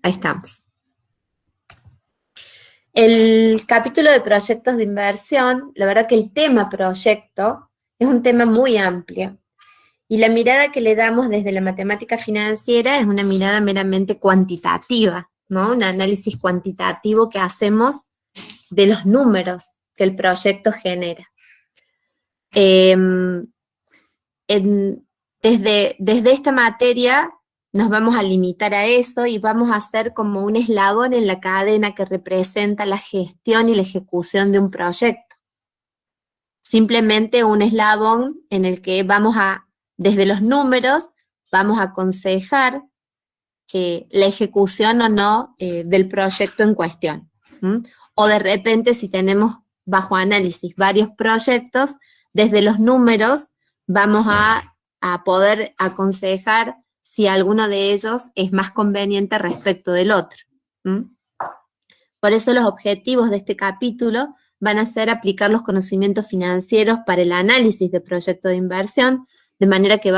Ahí estamos. El capítulo de proyectos de inversión, la verdad que el tema proyecto es un tema muy amplio. Y la mirada que le damos desde la matemática financiera es una mirada meramente cuantitativa, ¿no? Un análisis cuantitativo que hacemos de los números que el proyecto genera. Desde esta materia nos vamos a limitar a eso y vamos a hacer como un eslabón en la cadena que representa la gestión y la ejecución de un proyecto. Simplemente un eslabón en el que vamos a, desde los números, vamos a aconsejar la ejecución o no del proyecto en cuestión. O de repente, si tenemos bajo análisis varios proyectos, desde los números vamos a poder aconsejar si alguno de ellos es más conveniente respecto del otro. Por eso los objetivos de este capítulo van a ser aplicar los conocimientos financieros para el análisis de proyectos de inversión, de manera que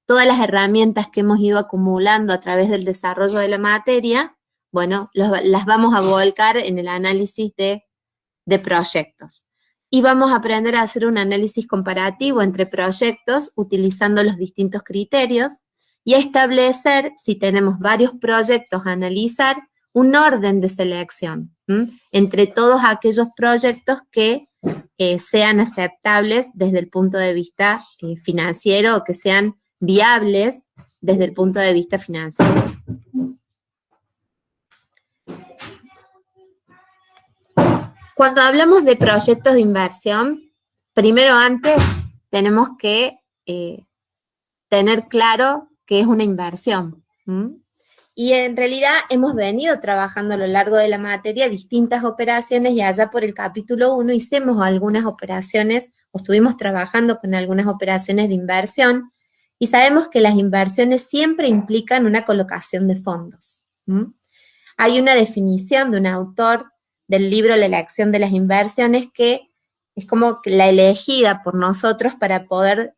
todas las herramientas que hemos ido acumulando a través del desarrollo de la materia, bueno, las vamos a volcar en el análisis de proyectos. Y vamos a aprender a hacer un análisis comparativo entre proyectos utilizando los distintos criterios y a establecer, si tenemos varios proyectos a analizar, un orden de selección entre todos aquellos proyectos que sean aceptables desde el punto de vista financiero o que sean viables desde el punto de vista financiero. Cuando hablamos de proyectos de inversión, primero antes tenemos que tener claro qué es una inversión. Y en realidad hemos venido trabajando a lo largo de la materia distintas operaciones y allá por el capítulo 1 hicimos algunas operaciones o estuvimos trabajando con algunas operaciones de inversión y sabemos que las inversiones siempre implican una colocación de fondos. Hay una definición de un autor del libro La elección de las inversiones que es como la elegida por nosotros para poder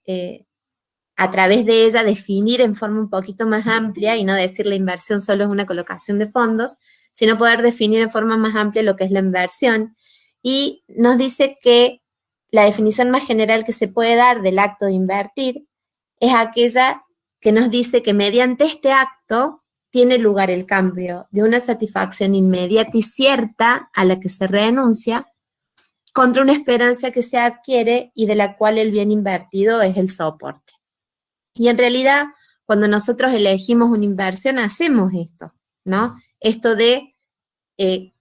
a través de ella definir en forma un poquito más amplia y no decir la inversión solo es una colocación de fondos, sino poder definir en forma más amplia lo que es la inversión. Y nos dice que la definición más general que se puede dar del acto de invertir es aquella que nos dice que mediante este acto tiene lugar el cambio de una satisfacción inmediata y cierta a la que se renuncia contra una esperanza que se adquiere y de la cual el bien invertido es el soporte. Y en realidad, cuando nosotros elegimos una inversión, hacemos esto, ¿no? Esto de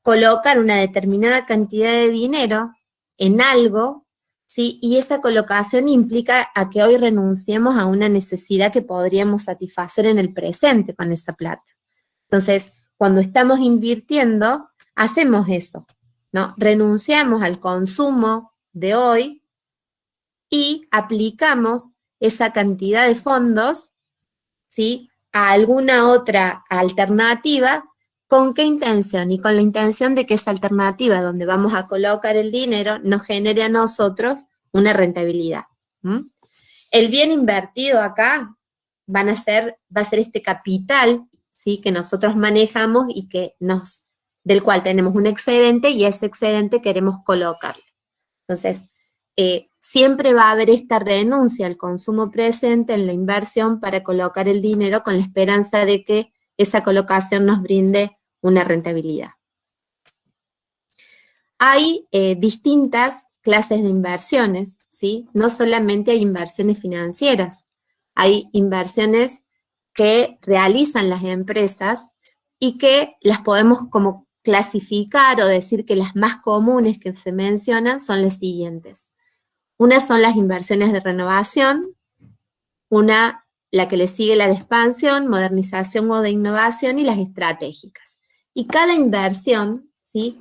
colocar una determinada cantidad de dinero en algo, ¿sí? Y esa colocación implica a que hoy renunciemos a una necesidad que podríamos satisfacer en el presente con esa plata. Entonces, cuando estamos invirtiendo, hacemos eso, ¿no? Renunciamos al consumo de hoy y aplicamos esa cantidad de fondos, ¿sí?, a alguna otra alternativa. ¿Con qué intención? Y con la intención de que esa alternativa donde vamos a colocar el dinero nos genere a nosotros una rentabilidad. El bien invertido acá va a ser este capital, ¿sí?, que nosotros manejamos y del cual tenemos un excedente y ese excedente queremos colocarlo. Entonces, siempre va a haber esta renuncia al consumo presente en la inversión para colocar el dinero con la esperanza de que esa colocación nos brinde una rentabilidad. Hay distintas clases de inversiones, ¿sí? No solamente hay inversiones financieras, hay inversiones que realizan las empresas y que las podemos como clasificar o decir que las más comunes que se mencionan son las siguientes. Una son las inversiones de renovación, la que le sigue la de expansión, modernización o de innovación y las estratégicas. Y cada inversión, ¿sí?,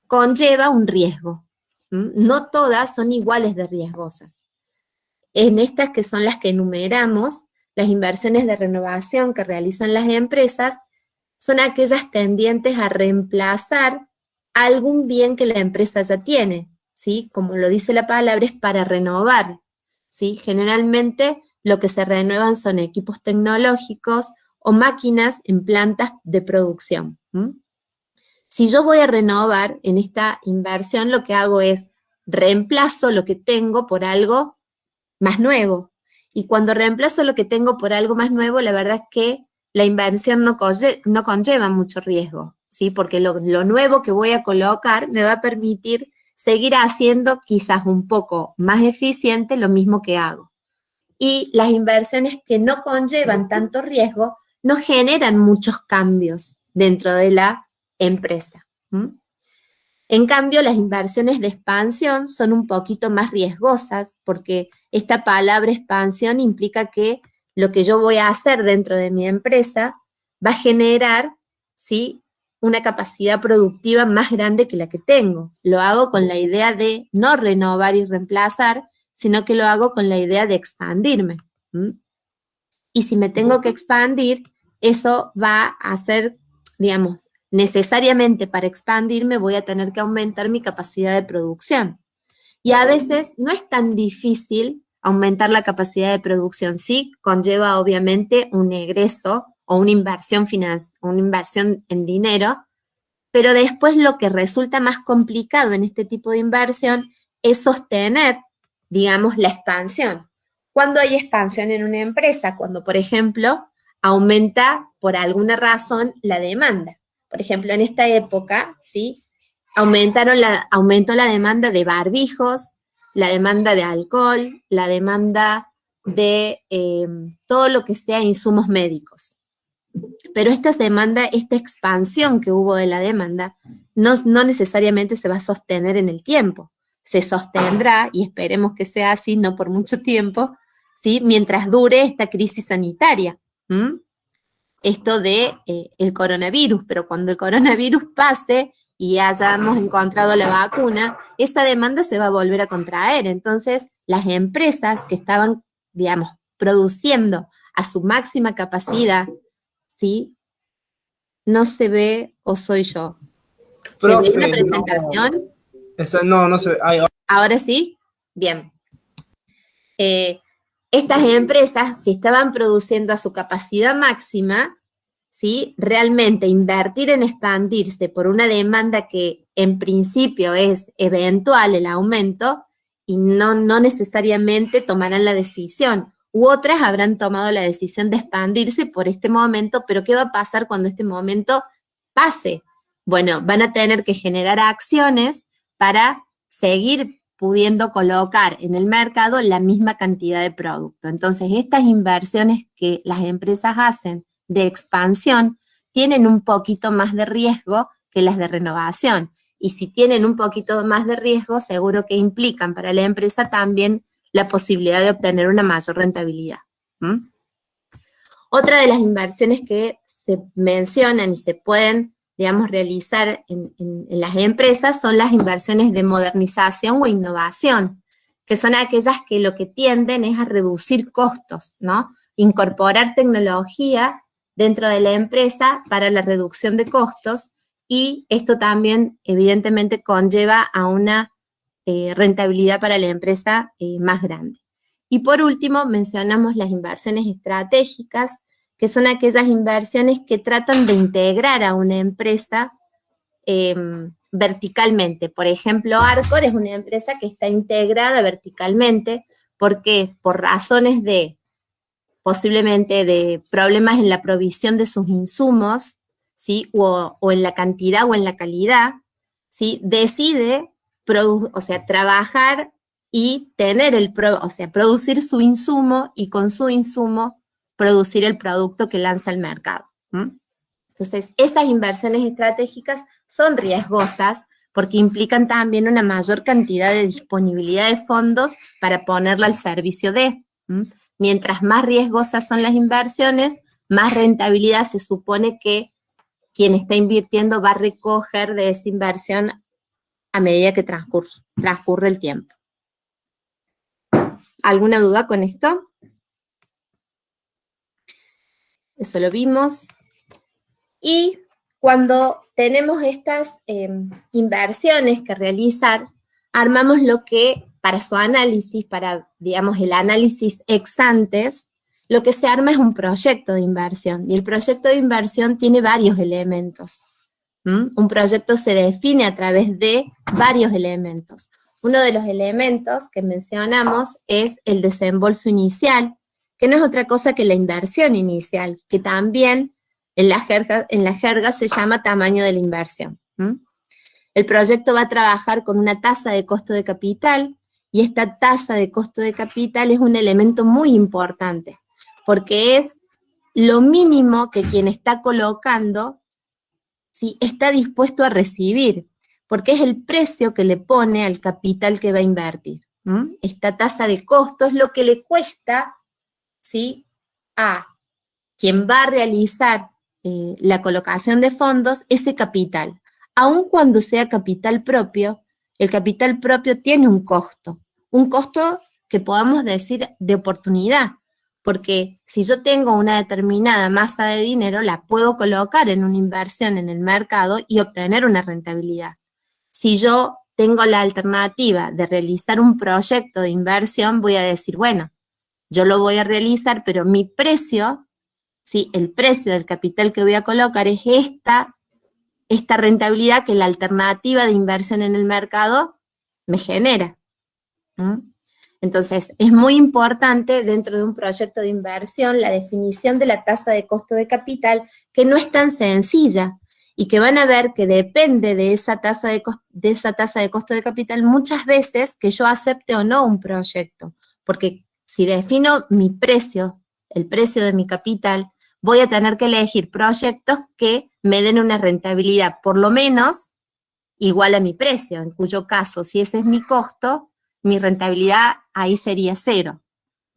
conlleva un riesgo. No todas son iguales de riesgosas. En estas que son las que enumeramos, las inversiones de renovación que realizan las empresas son aquellas tendientes a reemplazar algún bien que la empresa ya tiene, ¿sí? Como lo dice la palabra, es para renovar, ¿sí? Generalmente lo que se renuevan son equipos tecnológicos o máquinas en plantas de producción. Si yo voy a renovar en esta inversión, lo que hago es reemplazo lo que tengo por algo más nuevo. Y cuando reemplazo lo que tengo por algo más nuevo, la verdad es que la inversión no conlleva mucho riesgo, ¿sí? Porque lo nuevo que voy a colocar me va a permitir seguir haciendo quizás un poco más eficiente lo mismo que hago. Y las inversiones que no conllevan tanto riesgo no generan muchos cambios dentro de la empresa. En cambio, las inversiones de expansión son un poquito más riesgosas porque esta palabra expansión implica que lo que yo voy a hacer dentro de mi empresa va a generar, ¿sí?, una capacidad productiva más grande que la que tengo. Lo hago con la idea de no renovar y reemplazar, sino que lo hago con la idea de expandirme. Y si me tengo que expandir, eso va a ser, digamos, necesariamente para expandirme voy a tener que aumentar mi capacidad de producción. Y a veces no es tan difícil aumentar la capacidad de producción, sí, conlleva obviamente un egreso o una inversión una inversión en dinero, pero después lo que resulta más complicado en este tipo de inversión es sostener, digamos, la expansión. ¿Cuándo hay expansión en una empresa? Cuando, por ejemplo, aumenta por alguna razón la demanda. Por ejemplo, en esta época, ¿sí?, aumentó la demanda de barbijos, la demanda de alcohol, la demanda de todo lo que sea insumos médicos. Pero esta expansión que hubo de la demanda, no necesariamente se va a sostener en el tiempo. Se sostendrá, y esperemos que sea así, no por mucho tiempo, ¿sí?, mientras dure esta crisis sanitaria. Esto de el coronavirus, pero cuando el coronavirus pase y hayamos encontrado la vacuna, esa demanda se va a volver a contraer. Entonces, las empresas que estaban, digamos, produciendo a su máxima capacidad, ¿sí?, no se ve, o soy yo. Profe, ¿Se ve la presentación? No se ve. ¿Ahora sí? Bien. Estas empresas, si estaban produciendo a su capacidad máxima, ¿sí?, realmente invertir en expandirse por una demanda que en principio es eventual el aumento y no necesariamente tomarán la decisión. U otras habrán tomado la decisión de expandirse por este momento, pero ¿qué va a pasar cuando este momento pase? Bueno, van a tener que generar acciones para seguir pudiendo colocar en el mercado la misma cantidad de producto. Entonces, estas inversiones que las empresas hacen de expansión tienen un poquito más de riesgo que las de renovación. Y si tienen un poquito más de riesgo, seguro que implican para la empresa también la posibilidad de obtener una mayor rentabilidad. Otra de las inversiones que se mencionan y se pueden, digamos, realizar en las empresas son las inversiones de modernización o innovación, que son aquellas que lo que tienden es a reducir costos, ¿no? Incorporar tecnología dentro de la empresa para la reducción de costos, y esto también evidentemente conlleva a una rentabilidad para la empresa más grande. Y por último, mencionamos las inversiones estratégicas, que son aquellas inversiones que tratan de integrar a una empresa verticalmente. Por ejemplo, Arcor es una empresa que está integrada verticalmente porque por razones de posiblemente de problemas en la provisión de sus insumos, ¿sí?, o en la cantidad o en la calidad, ¿sí?, decide trabajar y tener producir su insumo y con su insumo producir el producto que lanza al mercado. Entonces, esas inversiones estratégicas son riesgosas porque implican también una mayor cantidad de disponibilidad de fondos para ponerla al servicio de. Mientras más riesgosas son las inversiones, más rentabilidad se supone que quien está invirtiendo va a recoger de esa inversión a medida que transcurre el tiempo. ¿Alguna duda con esto? Eso lo vimos. Y cuando tenemos estas inversiones que realizar, armamos lo que para su análisis, para, digamos, el análisis ex antes, lo que se arma es un proyecto de inversión, y el proyecto de inversión tiene varios elementos. Un proyecto se define a través de varios elementos. Uno de los elementos que mencionamos es el desembolso inicial, que no es otra cosa que la inversión inicial, que también en la jerga se llama tamaño de la inversión. El proyecto va a trabajar con una tasa de costo de capital, y esta tasa de costo de capital es un elemento muy importante, porque es lo mínimo que quien está colocando, ¿sí?, está dispuesto a recibir, porque es el precio que le pone al capital que va a invertir. Esta tasa de costo es lo que le cuesta, ¿sí?, a quien va a realizar la colocación de fondos ese capital. Aun cuando sea capital propio, el capital propio tiene un costo que podamos decir de oportunidad, porque si yo tengo una determinada masa de dinero, la puedo colocar en una inversión en el mercado y obtener una rentabilidad. Si yo tengo la alternativa de realizar un proyecto de inversión, voy a decir, bueno, yo lo voy a realizar, pero mi precio, ¿sí?, el precio del capital que voy a colocar es esta rentabilidad que la alternativa de inversión en el mercado me genera. Entonces, es muy importante dentro de un proyecto de inversión la definición de la tasa de costo de capital, que no es tan sencilla, y que van a ver que depende de esa tasa de costo de capital muchas veces que yo acepte o no un proyecto, porque si defino mi precio, el precio de mi capital, voy a tener que elegir proyectos que me den una rentabilidad por lo menos igual a mi precio, en cuyo caso, si ese es mi costo, mi rentabilidad ahí sería 0,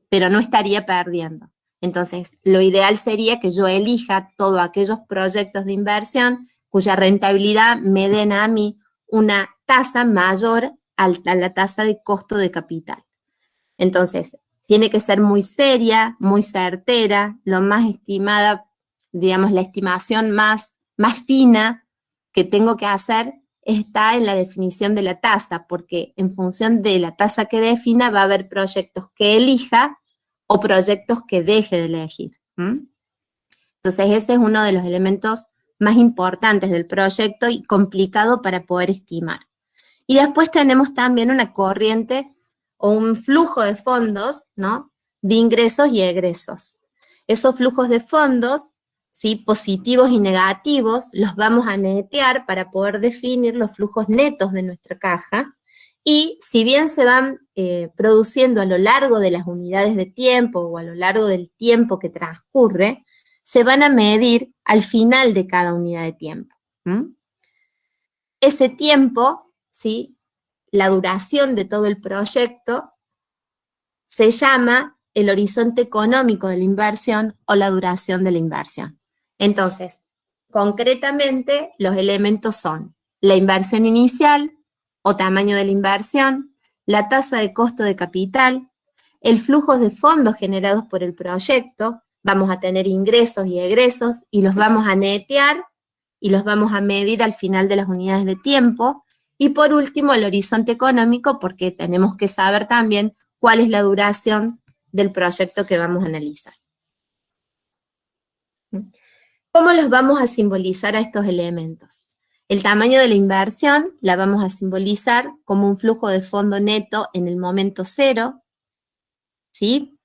pero no estaría perdiendo. Entonces, lo ideal sería que yo elija todos aquellos proyectos de inversión cuya rentabilidad me den a mí una tasa mayor a la tasa de costo de capital. Entonces, tiene que ser muy seria, muy certera, lo más estimada, digamos, la estimación más fina que tengo que hacer está en la definición de la tasa, porque en función de la tasa que defina va a haber proyectos que elija o proyectos que deje de elegir. Entonces ese es uno de los elementos más importantes del proyecto y complicado para poder estimar. Y después tenemos también una corriente o un flujo de fondos, ¿no?, de ingresos y egresos. Esos flujos de fondos, ¿sí?, positivos y negativos, los vamos a netear para poder definir los flujos netos de nuestra caja, y si bien se van produciendo a lo largo de las unidades de tiempo o a lo largo del tiempo que transcurre, se van a medir al final de cada unidad de tiempo. Ese tiempo, ¿sí?, la duración de todo el proyecto, se llama el horizonte económico de la inversión o la duración de la inversión. Entonces, concretamente, los elementos son la inversión inicial o tamaño de la inversión, la tasa de costo de capital, el flujo de fondos generados por el proyecto, vamos a tener ingresos y egresos y los vamos a netear y los vamos a medir al final de las unidades de tiempo. Y por último, el horizonte económico, porque tenemos que saber también cuál es la duración del proyecto que vamos a analizar. ¿Cómo los vamos a simbolizar a estos elementos? El tamaño de la inversión la vamos a simbolizar como un flujo de fondo neto en el momento 0, ¿sí?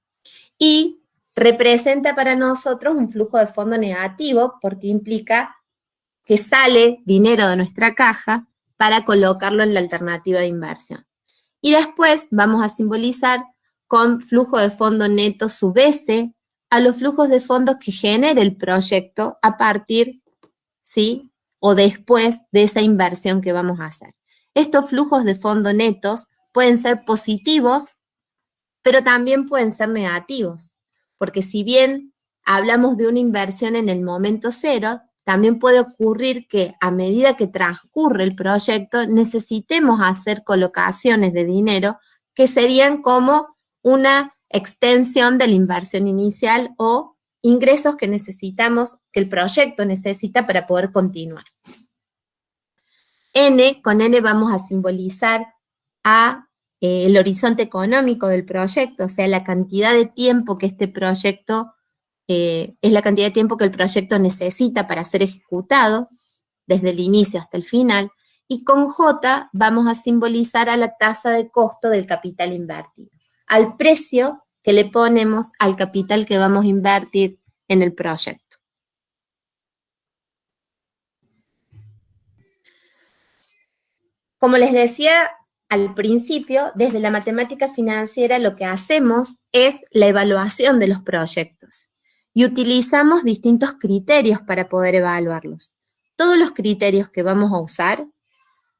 Y representa para nosotros un flujo de fondo negativo porque implica que sale dinero de nuestra caja para colocarlo en la alternativa de inversión. Y después vamos a simbolizar con flujo de fondo neto sub S a los flujos de fondos que genere el proyecto a partir, ¿sí?, o después de esa inversión que vamos a hacer. Estos flujos de fondo netos pueden ser positivos, pero también pueden ser negativos, porque si bien hablamos de una inversión en el momento 0, también puede ocurrir que a medida que transcurre el proyecto necesitemos hacer colocaciones de dinero que serían como una extensión de la inversión inicial o ingresos que necesitamos, que el proyecto necesita para poder continuar. Con N vamos a simbolizar a el horizonte económico del proyecto, o sea, la cantidad de tiempo que este proyecto, es la cantidad de tiempo que el proyecto necesita para ser ejecutado, desde el inicio hasta el final, y con J vamos a simbolizar a la tasa de costo del capital invertido, al precio que le ponemos al capital que vamos a invertir en el proyecto. Como les decía al principio, desde la matemática financiera lo que hacemos es la evaluación de los proyectos y utilizamos distintos criterios para poder evaluarlos. Todos los criterios que vamos a usar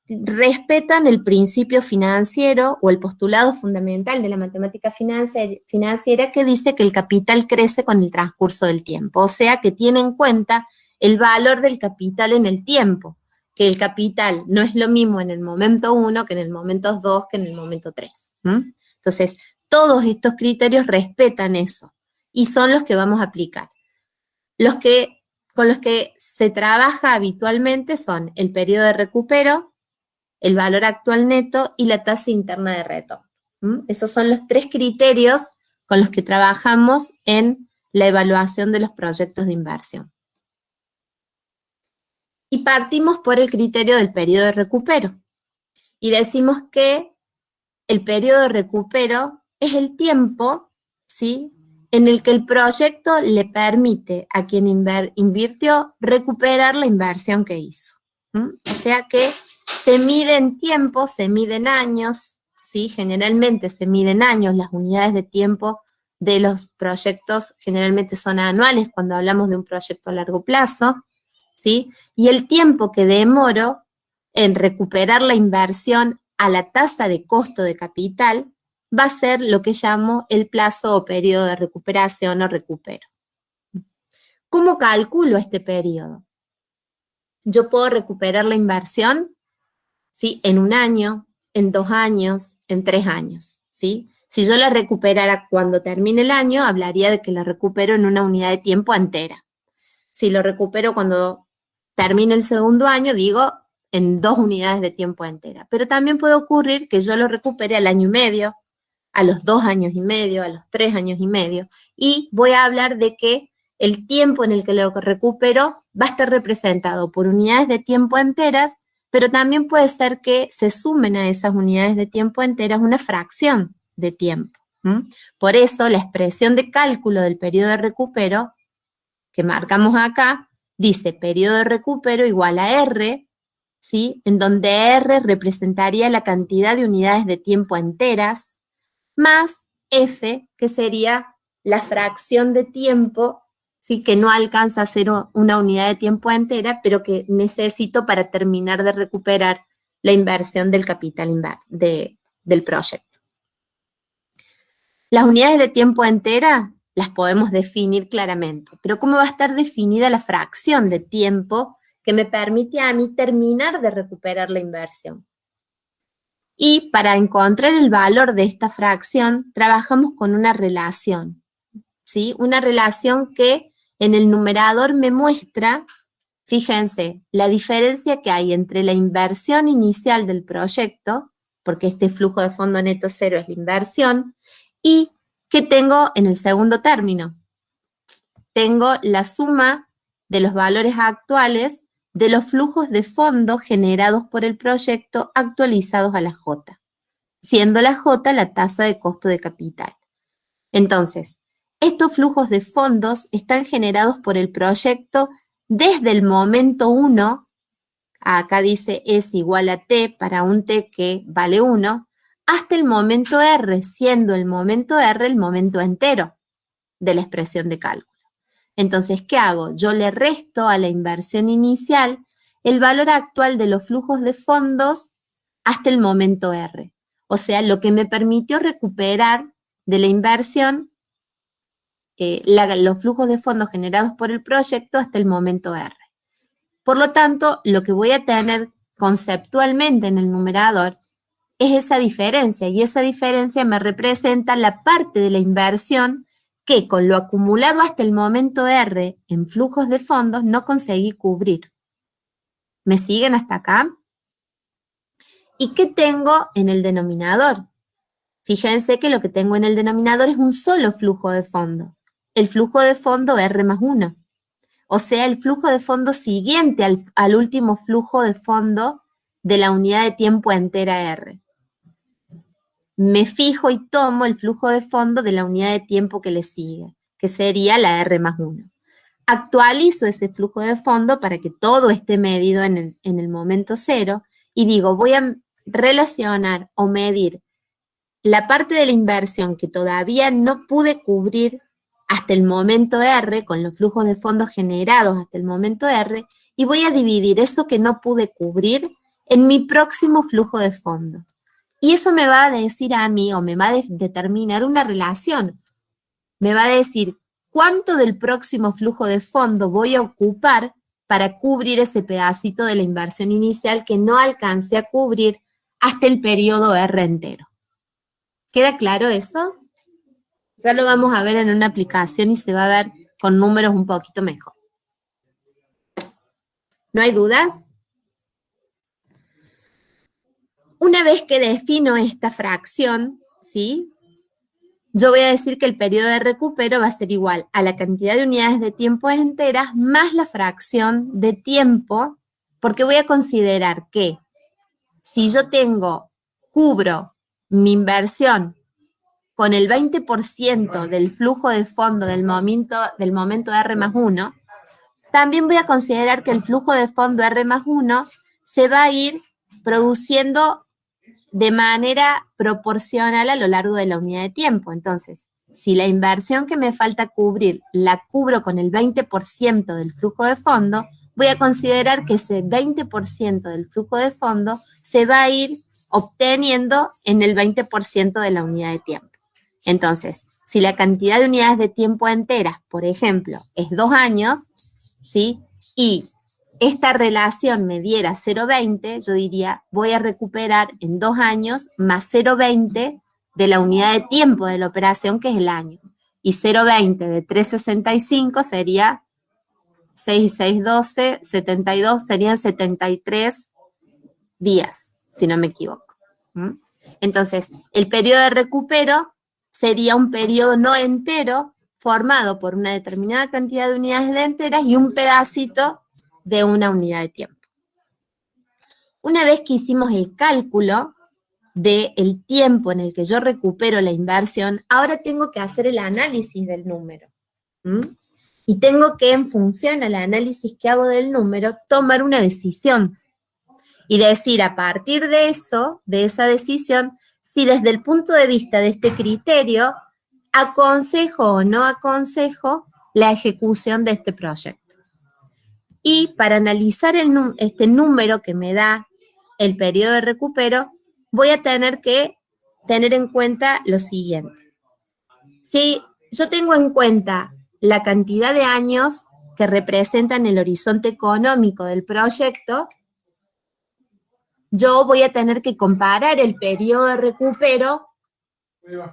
respetan el principio financiero o el postulado fundamental de la matemática financiera que dice que el capital crece con el transcurso del tiempo, o sea que tiene en cuenta el valor del capital en el tiempo, que el capital no es lo mismo en el momento 1 que en el momento 2 que en el momento 3. Entonces, todos estos criterios respetan eso y son los que vamos a aplicar. Con los que se trabaja habitualmente son el periodo de recupero, el valor actual neto y la tasa interna de retorno. Esos son los 3 criterios con los que trabajamos en la evaluación de los proyectos de inversión. Y partimos por el criterio del periodo de recupero. Y decimos que el periodo de recupero es el tiempo, ¿sí?, en el que el proyecto le permite a quien invirtió recuperar la inversión que hizo. O sea que se mide en tiempo, se mide en años, ¿sí? Generalmente se mide en años, las unidades de tiempo de los proyectos generalmente son anuales cuando hablamos de un proyecto a largo plazo, ¿sí? Y el tiempo que demoro en recuperar la inversión a la tasa de costo de capital va a ser lo que llamo el plazo o periodo de recuperación o recupero. ¿Cómo calculo este periodo? Yo puedo recuperar la inversión, ¿sí?, en 1 año, en 2 años, en 3 años, ¿sí? Si yo la recuperara cuando termine el año, hablaría de que la recupero en una unidad de tiempo entera. Si lo recupero cuando termine el segundo año, digo en 2 unidades de tiempo entera. Pero también puede ocurrir que yo lo recupere al año y medio, a los 2 años y medio, a los 3 años y medio, y voy a hablar de que el tiempo en el que lo recupero va a estar representado por unidades de tiempo enteras, pero también puede ser que se sumen a esas unidades de tiempo enteras una fracción de tiempo. Por eso la expresión de cálculo del periodo de recupero que marcamos acá dice periodo de recupero igual a R, ¿sí?, en donde R representaría la cantidad de unidades de tiempo enteras, más F, que sería la fracción de tiempo, ¿sí?, que no alcanza a ser una unidad de tiempo entera, pero que necesito para terminar de recuperar la inversión del capital del proyecto. Las unidades de tiempo entera las podemos definir claramente, pero ¿cómo va a estar definida la fracción de tiempo que me permite a mí terminar de recuperar la inversión? Y para encontrar el valor de esta fracción, trabajamos con una relación, ¿sí? Una relación que en el numerador me muestra, fíjense, la diferencia que hay entre la inversión inicial del proyecto, porque este flujo de fondo neto cero es la inversión, y que tengo en el segundo término. Tengo la suma de los valores actuales de los flujos de fondo generados por el proyecto actualizados a la J, siendo la J la tasa de costo de capital. Entonces, estos flujos de fondos están generados por el proyecto desde el momento 1, acá dice es igual a T para un T que vale 1, hasta el momento R, siendo el momento R el momento entero de la expresión de cálculo. Entonces, ¿qué hago? Yo le resto a la inversión inicial el valor actual de los flujos de fondos hasta el momento R. O sea, lo que me permitió recuperar de la inversión los flujos de fondos generados por el proyecto hasta el momento R. Por lo tanto, lo que voy a tener conceptualmente en el numerador es esa diferencia, y esa diferencia me representa la parte de la inversión que con lo acumulado hasta el momento R en flujos de fondos no conseguí cubrir. ¿Me siguen hasta acá? ¿Y qué tengo en el denominador? Fíjense que lo que tengo en el denominador es un solo flujo de fondo. El flujo de fondo R+1. O sea, el flujo de fondo siguiente al último flujo de fondo de la unidad de tiempo entera R. Me fijo y tomo el flujo de fondo de la unidad de tiempo que le sigue, que sería la R+1. Actualizo ese flujo de fondo para que todo esté medido en el momento cero y digo, voy a relacionar o medir la parte de la inversión que todavía no pude cubrir hasta el momento R, con los flujos de fondos generados hasta el momento R, y voy a dividir eso que no pude cubrir en mi próximo flujo de fondos. Y eso me va a decir a mí, o me va a determinar una relación. Me va a decir cuánto del próximo flujo de fondo voy a ocupar para cubrir ese pedacito de la inversión inicial que no alcancé a cubrir hasta el periodo R entero. ¿Queda claro eso? Ya lo vamos a ver en una aplicación y se va a ver con números un poquito mejor. ¿No hay dudas? Una vez que defino esta fracción, ¿sí? Yo voy a decir que el periodo de recupero va a ser igual a la cantidad de unidades de tiempo enteras más la fracción de tiempo, porque voy a considerar que si yo cubro mi inversión con el 20% del flujo de fondo del momento R+1, también voy a considerar que el flujo de fondo R+1 se va a ir produciendo de manera proporcional a lo largo de la unidad de tiempo. Entonces, si la inversión que me falta cubrir la cubro con el 20% del flujo de fondo, voy a considerar que ese 20% del flujo de fondo se va a ir obteniendo en el 20% de la unidad de tiempo. Entonces, si la cantidad de unidades de tiempo enteras, por ejemplo, es 2 años, ¿sí? Y esta relación me diera 0,20, yo diría, voy a recuperar en 2 años más 0,20 de la unidad de tiempo de la operación, que es el año. Y 0,20 de 365 sería 6 y 6, 12, 72, serían 73 días, si no me equivoco. Entonces, el periodo de recupero sería un periodo no entero formado por una determinada cantidad de unidades de enteras y un pedacito de una unidad de tiempo. Una vez que hicimos el cálculo del tiempo en el que yo recupero la inversión, ahora tengo que hacer el análisis del número. Y tengo que, en función al análisis que hago del número, tomar una decisión. Y decir, a partir de eso, de esa decisión, si desde el punto de vista de este criterio, aconsejo o no aconsejo la ejecución de este proyecto. Y para analizar este número que me da el periodo de recupero, voy a tener que tener en cuenta lo siguiente. Si yo tengo en cuenta la cantidad de años que representan el horizonte económico del proyecto, yo voy a tener que comparar el periodo de recupero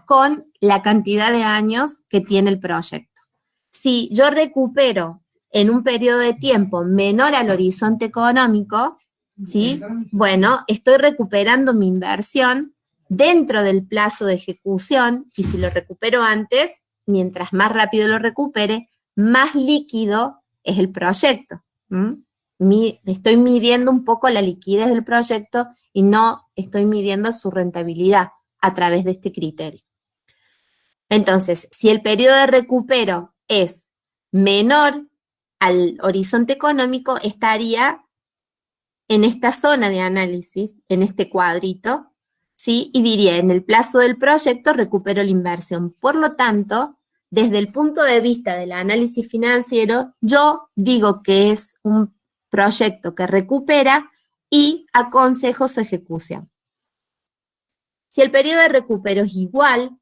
con la cantidad de años que tiene el proyecto. Si yo recupero en un periodo de tiempo menor al horizonte económico, ¿sí? Bueno, estoy recuperando mi inversión dentro del plazo de ejecución, y si lo recupero antes, mientras más rápido lo recupere, más líquido es el proyecto. Estoy midiendo un poco la liquidez del proyecto y no estoy midiendo su rentabilidad a través de este criterio. Entonces, si el periodo de recupero es menor al horizonte económico, estaría en esta zona de análisis, en este cuadrito, ¿sí? Y diría, en el plazo del proyecto recupero la inversión. Por lo tanto, desde el punto de vista del análisis financiero, yo digo que es un proyecto que recupera y aconsejo su ejecución. Si el periodo de recupero es igual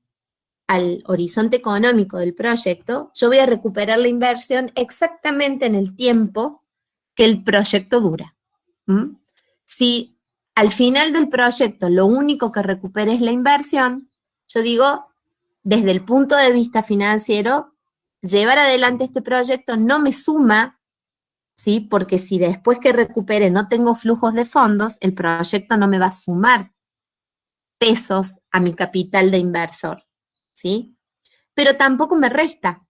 al horizonte económico del proyecto, yo voy a recuperar la inversión exactamente en el tiempo que el proyecto dura. Si al final del proyecto lo único que recupere es la inversión, yo digo, desde el punto de vista financiero, llevar adelante este proyecto no me suma, ¿sí? Porque si después que recupere no tengo flujos de fondos, el proyecto no me va a sumar pesos a mi capital de inversor, ¿sí? Pero tampoco me resta,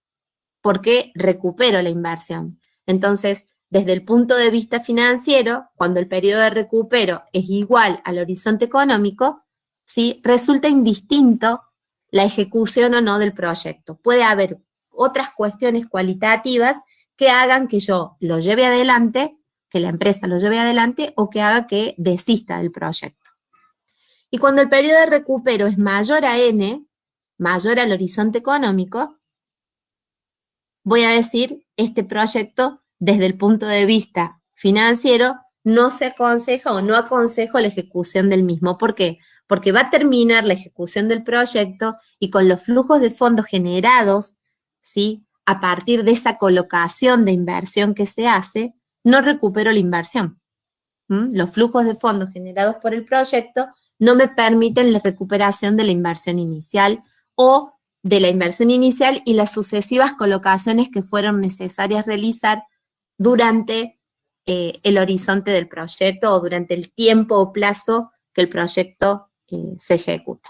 porque recupero la inversión. Entonces, desde el punto de vista financiero, cuando el periodo de recupero es igual al horizonte económico, ¿sí? Resulta indistinto la ejecución o no del proyecto. Puede haber otras cuestiones cualitativas que hagan que yo lo lleve adelante, que la empresa lo lleve adelante o que haga que desista del proyecto. Y cuando el periodo de recupero es mayor a n, mayor al horizonte económico, voy a decir, este proyecto, desde el punto de vista financiero, no se aconseja o no aconsejo la ejecución del mismo. ¿Por qué? Porque va a terminar la ejecución del proyecto y con los flujos de fondos generados, ¿sí? A partir de esa colocación de inversión que se hace, no recupero la inversión. Los flujos de fondos generados por el proyecto no me permiten la recuperación de la inversión inicial o de la inversión inicial y las sucesivas colocaciones que fueron necesarias realizar durante el horizonte del proyecto o durante el tiempo o plazo que el proyecto se ejecuta.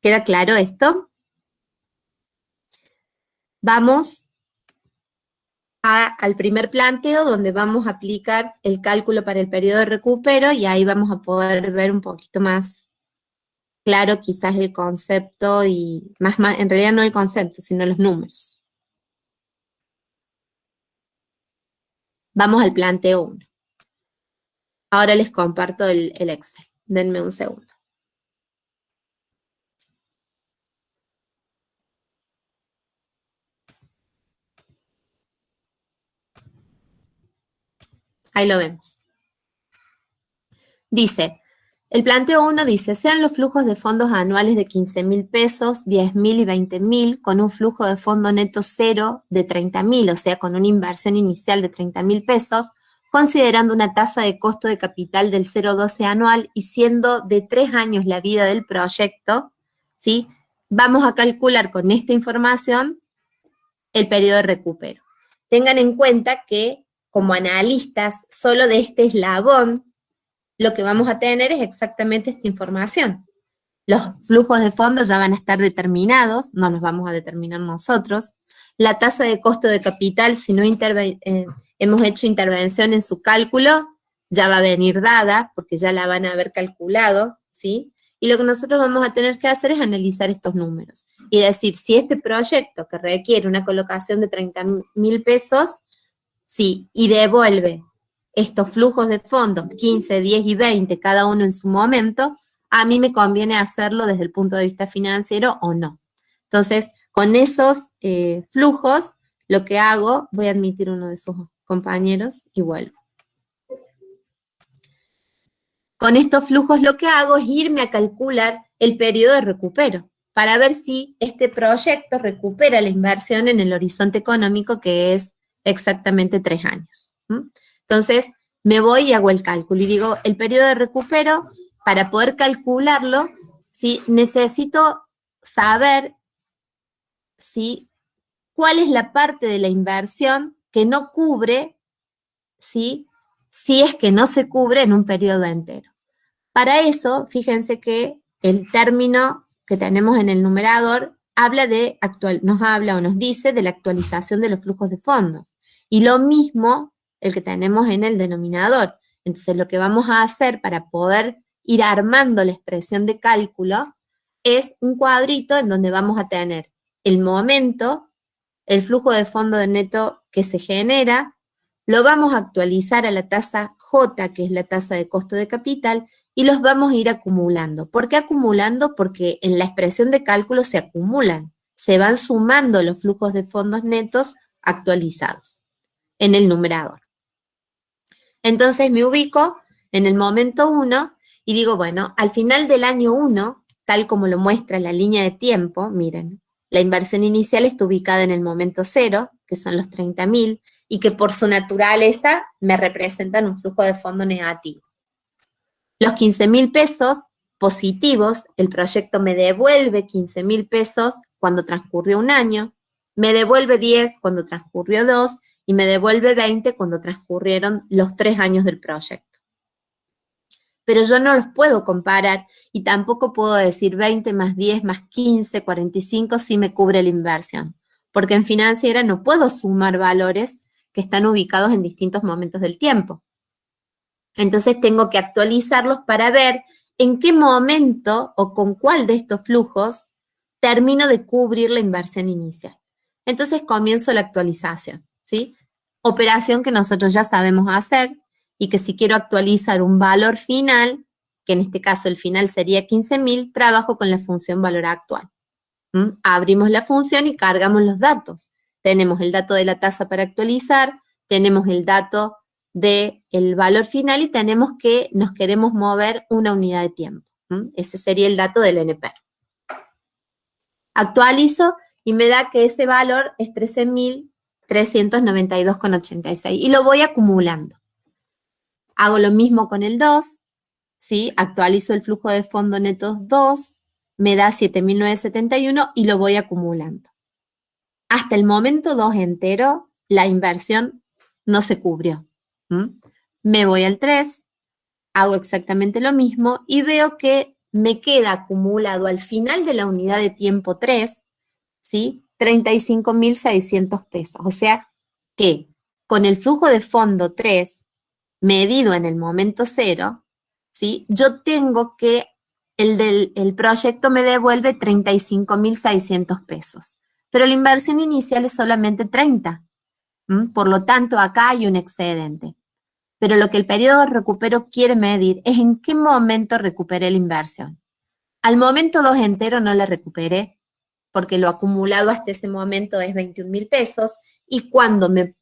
¿Queda claro esto? Vamos al primer planteo donde vamos a aplicar el cálculo para el periodo de recupero y ahí vamos a poder ver un poquito más claro quizás el concepto y más en realidad no el concepto, sino los números. Vamos al planteo 1. Ahora les comparto el Excel. Denme un segundo. Ahí lo vemos. Dice, el planteo 1 dice, sean los flujos de fondos anuales de 15.000 pesos, 10.000 y 20.000, con un flujo de fondo neto cero de 30.000, o sea, con una inversión inicial de 30.000 pesos, considerando una tasa de costo de capital del 0,12 anual y siendo de 3 años la vida del proyecto, ¿sí? Vamos a calcular con esta información el periodo de recupero. Tengan en cuenta que como analistas, solo de este eslabón, lo que vamos a tener es exactamente esta información. Los flujos de fondos ya van a estar determinados, no los vamos a determinar nosotros. La tasa de costo de capital, si no hemos hecho intervención en su cálculo, ya va a venir dada, porque ya la van a haber calculado, ¿sí? Y lo que nosotros vamos a tener que hacer es analizar estos números y decir si este proyecto que requiere una colocación de 30.000 pesos, sí, y devuelve estos flujos de fondos, 15, 10 y 20, cada uno en su momento, a mí me conviene hacerlo desde el punto de vista financiero o no. Entonces, con esos flujos, lo que hago, voy a admitir uno de sus compañeros y vuelvo. Con estos flujos lo que hago es irme a calcular el periodo de recupero para ver si este proyecto recupera la inversión en el horizonte económico que es exactamente 3 años. Entonces, me voy y hago el cálculo y digo, el periodo de recupero, para poder calcularlo, ¿sí? Necesito saber, ¿sí? cuál es la parte de la inversión que no cubre, ¿sí? si es que no se cubre en un periodo entero. Para eso, fíjense que el término que tenemos en el numerador nos habla o nos dice de la actualización de los flujos de fondos. Y lo mismo el que tenemos en el denominador. Entonces, lo que vamos a hacer para poder ir armando la expresión de cálculo es un cuadrito en donde vamos a tener el momento, el flujo de fondo de neto que se genera, lo vamos a actualizar a la tasa J, que es la tasa de costo de capital, y los vamos a ir acumulando. ¿Por qué acumulando? Porque en la expresión de cálculo se acumulan, se van sumando los flujos de fondos netos actualizados en el numerador. Entonces me ubico en el momento 1 y digo, bueno, al final del año 1, tal como lo muestra la línea de tiempo, miren, la inversión inicial está ubicada en el momento 0, que son los 30.000, y que por su naturaleza me representan un flujo de fondo negativo. Los 15.000 pesos positivos, el proyecto me devuelve 15.000 pesos cuando transcurrió un año, me devuelve 10 cuando transcurrió 2 y me devuelve 20 cuando transcurrieron los 3 años del proyecto. pero yo no los puedo comparar y tampoco puedo decir 20 más 10 más 15, 45 si me cubre la inversión, porque en financiera no puedo sumar valores que están ubicados en distintos momentos del tiempo. Entonces tengo que actualizarlos para ver en qué momento o con cuál de estos flujos termino de cubrir la inversión inicial. Entonces comienzo la actualización, ¿sí? Operación que nosotros ya sabemos hacer y que si quiero actualizar un valor final, que en este caso el final sería 15.000, trabajo con la función valor actual. Abrimos la función y cargamos los datos. Tenemos el dato de la tasa para actualizar, tenemos el dato del valor final y tenemos que nos queremos mover una unidad de tiempo. Ese sería el dato del NP. Actualizo y me da que ese valor es 13.392,86 y lo voy acumulando. Hago lo mismo con el 2, ¿sí? Actualizo el flujo de fondo neto 2, me da 7.971 y lo voy acumulando. Hasta el momento 2 entero, la inversión no se cubrió. Me voy al 3, hago exactamente lo mismo y veo que me queda acumulado al final de la unidad de tiempo 3, ¿sí? 35.600 pesos. O sea que con el flujo de fondo 3, medido en el momento 0, ¿sí? Yo tengo que el proyecto me devuelve 35.600 pesos, pero la inversión inicial es solamente 30. Por lo tanto, acá hay un excedente. Pero lo que el periodo de recupero quiere medir es en qué momento recuperé la inversión. Al momento 2 entero no la recuperé, porque lo acumulado hasta ese momento es 21.000 pesos, y cuando me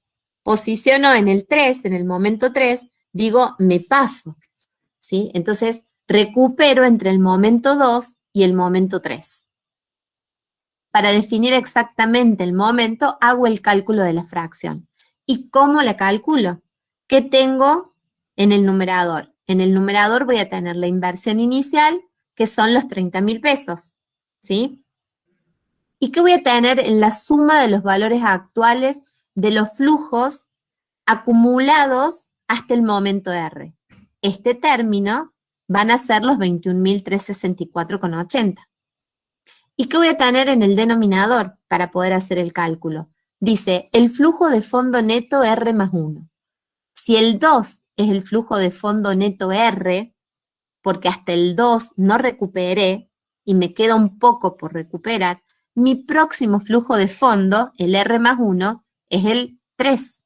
posiciono en el 3, en el momento 3, digo, me paso, ¿sí? Entonces, recupero entre el momento 2 y el momento 3. Para definir exactamente el momento, hago el cálculo de la fracción. ¿Y cómo la calculo? ¿Qué tengo en el numerador? En el numerador voy a tener la inversión inicial, que son los 30.000 pesos, ¿sí? ¿Y qué voy a tener en la suma de los valores actuales de los flujos acumulados hasta el momento R? Este término van a ser los 21.364,80. ¿Y qué voy a tener en el denominador para poder hacer el cálculo? Dice, el flujo de fondo neto R más 1. Si el 2 es el flujo de fondo neto R, porque hasta el 2 no recuperé y me queda un poco por recuperar, mi próximo flujo de fondo, el R más 1, es el 3.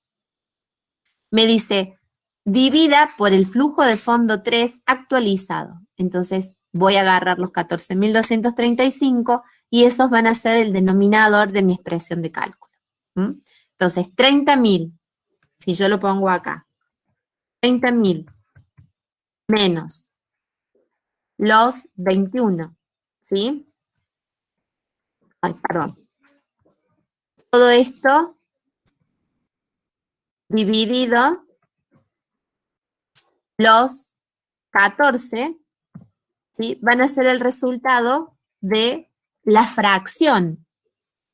Me dice, divida por el flujo de fondo 3 actualizado. Entonces, voy a agarrar los 14.235 y esos van a ser el denominador de mi expresión de cálculo. Entonces, 30.000, si yo lo pongo acá, 30.000 menos los 21, ¿sí? Ay, perdón. Todo esto dividido los 14, ¿sí? Van a ser el resultado de la fracción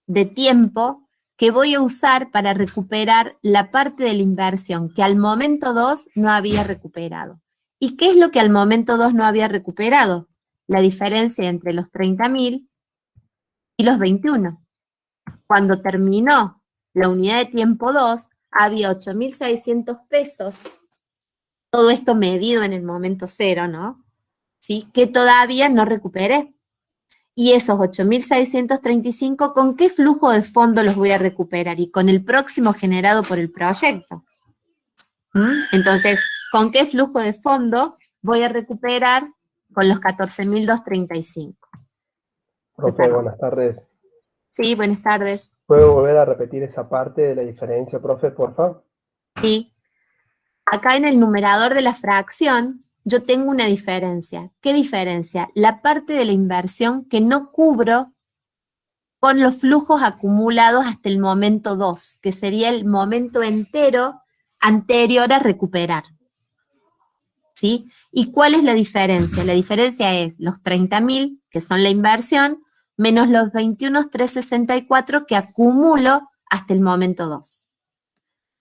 de tiempo que voy a usar para recuperar la parte de la inversión que al momento 2 no había recuperado. ¿Y qué es lo que al momento 2 no había recuperado? La diferencia entre los 30.000 y los 21. Cuando terminó la unidad de tiempo 2, había 8.600 pesos, todo esto medido en el momento 0, ¿no? ¿Sí? Que todavía no recuperé. Y esos 8.635, ¿con qué flujo de fondo los voy a recuperar? Y con el próximo generado por el proyecto. Entonces, ¿con qué flujo de fondo voy a recuperar? Con los 14.235. Profe, buenas tardes. Sí, buenas tardes. ¿Puedo volver a repetir esa parte de la diferencia, profe, por favor? Sí. Acá en el numerador de la fracción, yo tengo una diferencia. ¿Qué diferencia? La parte de la inversión que no cubro con los flujos acumulados hasta el momento 2, que sería el momento entero anterior a recuperar. ¿Sí? ¿Y cuál es la diferencia? La diferencia es los 30.000, que son la inversión, menos los 21.364 que acumulo hasta el momento 2.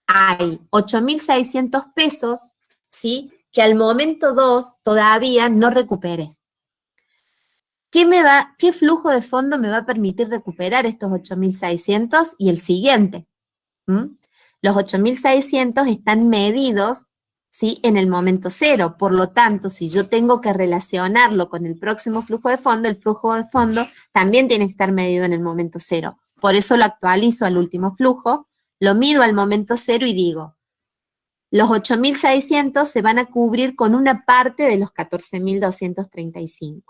Hay 8.600 pesos, ¿sí? que al momento 2 todavía no recuperé. ¿Qué flujo de fondo me va a permitir recuperar estos 8.600 y el siguiente? Los 8.600 están medidos, ¿sí?, en el momento 0. Por lo tanto, si yo tengo que relacionarlo con el próximo flujo de fondo, el flujo de fondo también tiene que estar medido en el momento 0. Por eso lo actualizo al último flujo, lo mido al momento 0 y digo, los 8.600 se van a cubrir con una parte de los 14.235.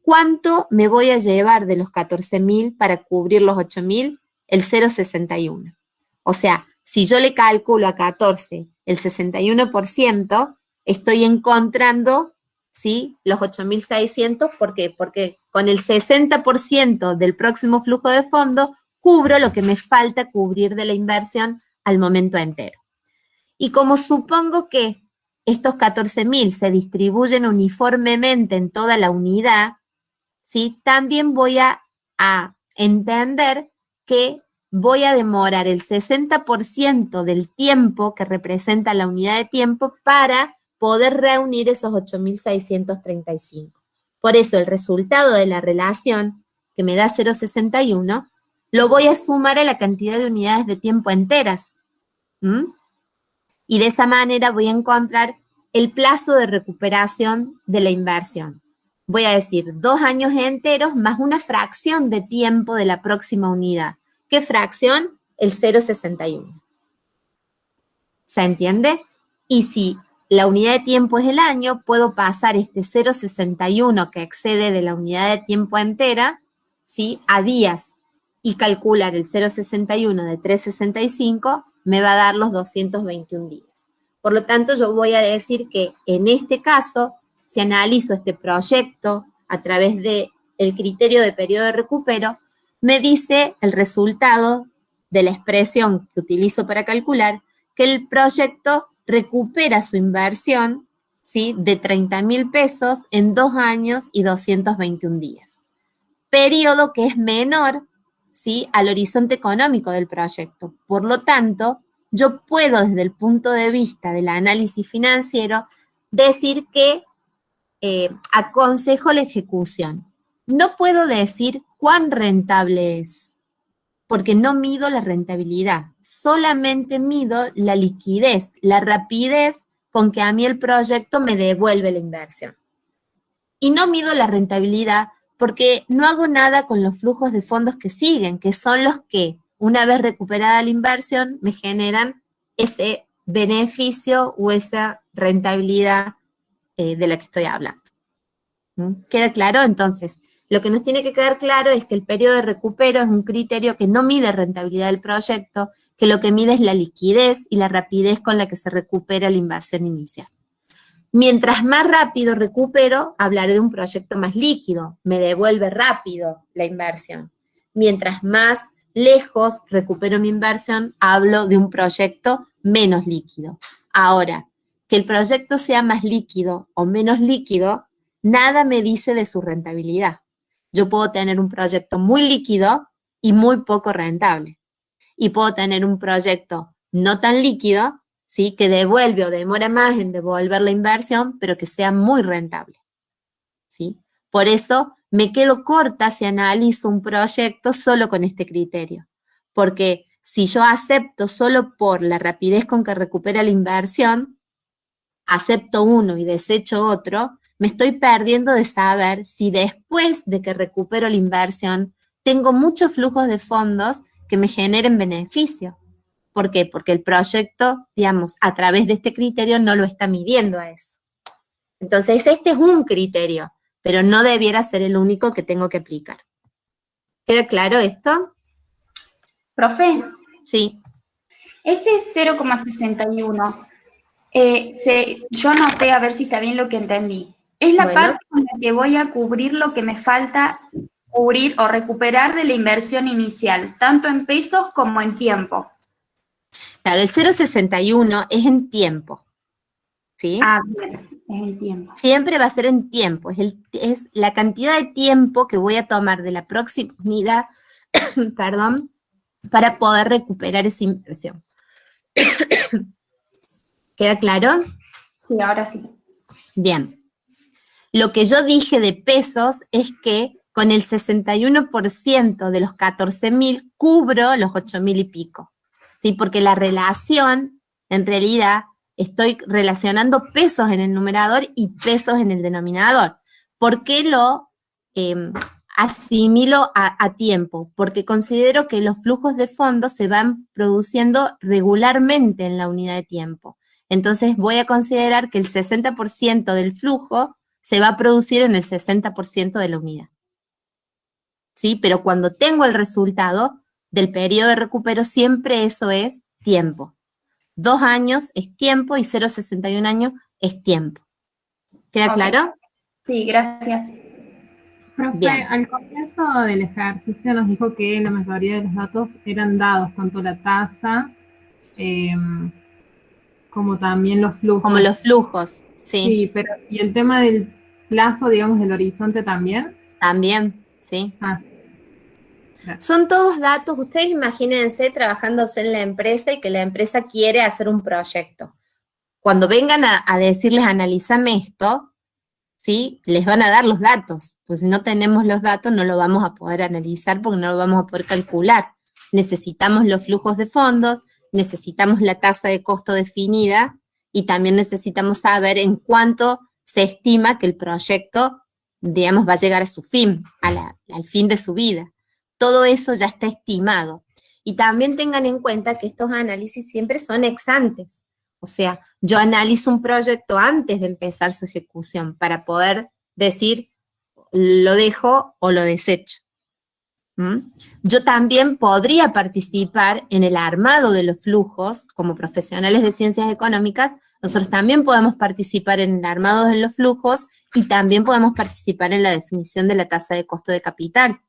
¿Cuánto me voy a llevar de los 14.000 para cubrir los 8.000? El 0,61. O sea, si yo le calculo a 14 el 61%, estoy encontrando, ¿sí?, los 8.600. ¿Por qué? Porque con el 60% del próximo flujo de fondo, cubro lo que me falta cubrir de la inversión al momento entero. Y como supongo que estos 14.000 se distribuyen uniformemente en toda la unidad, ¿sí?, también voy a entender que voy a demorar el 60% del tiempo que representa la unidad de tiempo para poder reunir esos 8.635. Por eso el resultado de la relación, que me da 0,61, lo voy a sumar a la cantidad de unidades de tiempo enteras. Y de esa manera voy a encontrar el plazo de recuperación de la inversión. Voy a decir 2 años enteros más una fracción de tiempo de la próxima unidad. ¿Qué fracción? El 0,61. ¿Se entiende? Y si la unidad de tiempo es el año, puedo pasar este 0,61 que excede de la unidad de tiempo entera, ¿sí?, a días, y calcular el 0,61 de 365 me va a dar los 221 días. Por lo tanto, yo voy a decir que en este caso, si analizo este proyecto a través del criterio de periodo de recupero, me dice el resultado de la expresión que utilizo para calcular que el proyecto recupera su inversión, ¿sí?, de 30.000 pesos en 2 años y 221 días. Periodo que es menor, ¿sí?, al horizonte económico del proyecto. Por lo tanto, yo puedo, desde el punto de vista del análisis financiero, decir que aconsejo la ejecución. No puedo decir cuán rentable es, porque no mido la rentabilidad, solamente mido la liquidez, la rapidez con que a mí el proyecto me devuelve la inversión. Y no mido la rentabilidad porque no hago nada con los flujos de fondos que siguen, que son los que, una vez recuperada la inversión, me generan ese beneficio o esa rentabilidad de la que estoy hablando. ¿Queda claro? Entonces, lo que nos tiene que quedar claro es que el periodo de recupero es un criterio que no mide rentabilidad del proyecto, que lo que mide es la liquidez y la rapidez con la que se recupera la inversión inicial. Mientras más rápido recupero, hablaré de un proyecto más líquido, me devuelve rápido la inversión. Mientras más lejos recupero mi inversión, hablo de un proyecto menos líquido. Ahora, que el proyecto sea más líquido o menos líquido, nada me dice de su rentabilidad. Yo puedo tener un proyecto muy líquido y muy poco rentable. Y puedo tener un proyecto no tan líquido, ¿sí?, que devuelve o demora más en devolver la inversión, pero que sea muy rentable, ¿sí? Por eso me quedo corta si analizo un proyecto solo con este criterio. Porque si yo acepto solo por la rapidez con que recupera la inversión, acepto uno y desecho otro, me estoy perdiendo de saber si después de que recupero la inversión, tengo muchos flujos de fondos que me generen beneficio. ¿Por qué? Porque el proyecto, digamos, a través de este criterio no lo está midiendo a eso. Entonces, este es un criterio, pero no debiera ser el único que tengo que aplicar. ¿Queda claro esto? Profe. Sí. Ese 0,61, yo anoté a ver si está bien lo que entendí. Es la parte con la que voy a cubrir lo que me falta cubrir o recuperar de la inversión inicial, tanto en pesos como en tiempo. Claro, el 0,61 es en tiempo, ¿sí? Ah, bien, es en tiempo. Siempre va a ser en tiempo, es la cantidad de tiempo que voy a tomar de la próxima unidad, perdón, para poder recuperar esa inversión. ¿Queda claro? Sí, ahora sí. Bien. Lo que yo dije de pesos es que con el 61% de los 14.000 cubro los 8.000 y pico, ¿sí? Porque la relación, en realidad, estoy relacionando pesos en el numerador y pesos en el denominador. ¿Por qué lo asimilo a tiempo? Porque considero que los flujos de fondos se van produciendo regularmente en la unidad de tiempo. Entonces voy a considerar que el 60% del flujo se va a producir en el 60% de la unidad. ¿Sí? Pero cuando tengo el resultado del periodo de recupero, siempre eso es tiempo. 2 años es tiempo y 0,61 años es tiempo. ¿Queda claro? Sí, gracias. Profe, Bien. al comienzo del ejercicio nos dijo que la mayoría de los datos eran dados, tanto la tasa como también los flujos. Como los flujos, sí. Sí, pero ¿y el tema del plazo, digamos, del horizonte también? También, sí. Ah, Son todos datos, ustedes imagínense trabajándose en la empresa y que la empresa quiere hacer un proyecto. Cuando vengan a decirles, analízame esto, ¿sí? Les van a dar los datos, pues si no tenemos los datos no lo vamos a poder analizar porque no lo vamos a poder calcular. Necesitamos los flujos de fondos, necesitamos la tasa de costo definida y también necesitamos saber en cuánto se estima que el proyecto, digamos, va a llegar a su fin, al fin de su vida. Todo eso ya está estimado. Y también tengan en cuenta que estos análisis siempre son ex antes. O sea, yo analizo un proyecto antes de empezar su ejecución para poder decir, lo dejo o lo desecho. Yo también podría participar en el armado de los flujos, como profesionales de ciencias económicas, nosotros también podemos participar en el armado de los flujos y también podemos participar en la definición de la tasa de costo de capital.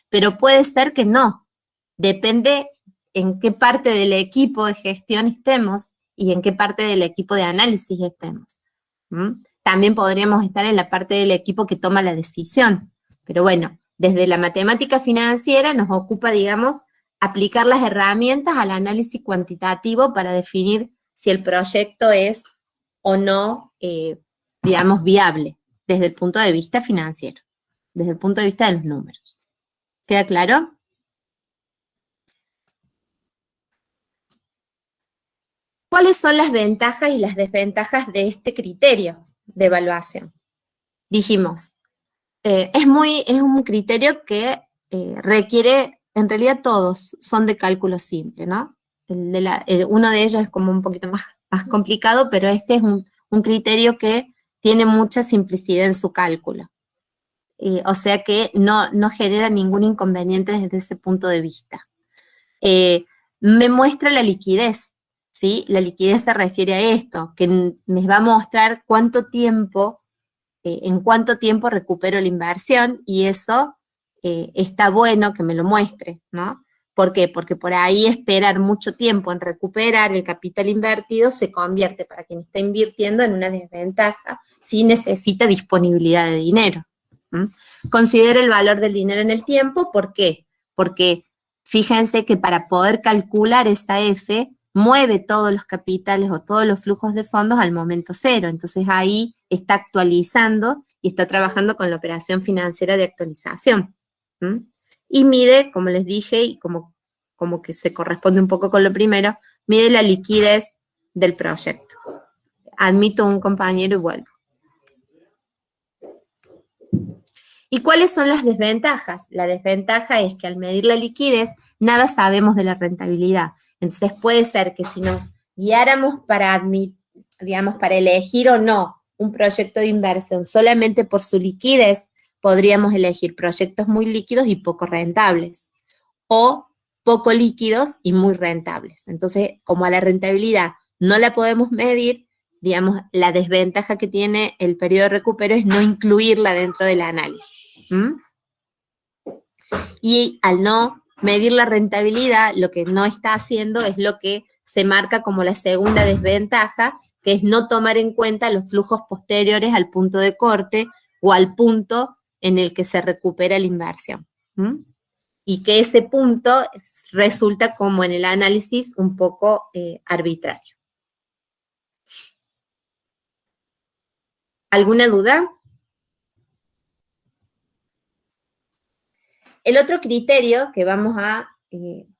Pero puede ser que no, depende en qué parte del equipo de gestión estemos y en qué parte del equipo de análisis estemos. También podríamos estar en la parte del equipo que toma la decisión, pero bueno, desde la matemática financiera nos ocupa, digamos, aplicar las herramientas al análisis cuantitativo para definir si el proyecto es o no, digamos, viable desde el punto de vista financiero, desde el punto de vista de los números. ¿Queda claro? ¿Cuáles son las ventajas y las desventajas de este criterio de evaluación? Dijimos, es un criterio que requiere, en realidad todos son de cálculo simple, ¿no? Uno de ellos es como un poquito más complicado, pero este es un criterio que tiene mucha simplicidad en su cálculo. O sea que no genera ningún inconveniente desde ese punto de vista. Me muestra la liquidez, ¿sí? La liquidez se refiere a esto, que me va a mostrar en cuánto tiempo recupero la inversión, y eso está bueno que me lo muestre, ¿no? ¿Por qué? Porque por ahí esperar mucho tiempo en recuperar el capital invertido se convierte para quien está invirtiendo en una desventaja si necesita disponibilidad de dinero. Considera el valor del dinero en el tiempo, ¿por qué? Porque fíjense que para poder calcular esa F, mueve todos los capitales o todos los flujos de fondos al momento cero. Entonces ahí está actualizando y está trabajando con la operación financiera de actualización. Y mide, como les dije, y como que se corresponde un poco con lo primero, mide la liquidez del proyecto. Admito un compañero y vuelvo. ¿Y cuáles son las desventajas? La desventaja es que al medir la liquidez, nada sabemos de la rentabilidad. Entonces puede ser que si nos guiáramos para elegir o no un proyecto de inversión solamente por su liquidez, podríamos elegir proyectos muy líquidos y poco rentables, o poco líquidos y muy rentables. Entonces, como a la rentabilidad no la podemos medir, digamos, la desventaja que tiene el periodo de recupero es no incluirla dentro del análisis. Y al no medir la rentabilidad, lo que no está haciendo es lo que se marca como la segunda desventaja, que es no tomar en cuenta los flujos posteriores al punto de corte o al punto en el que se recupera la inversión. Y que ese punto resulta como en el análisis un poco arbitrario. ¿Alguna duda? El otro criterio que vamos a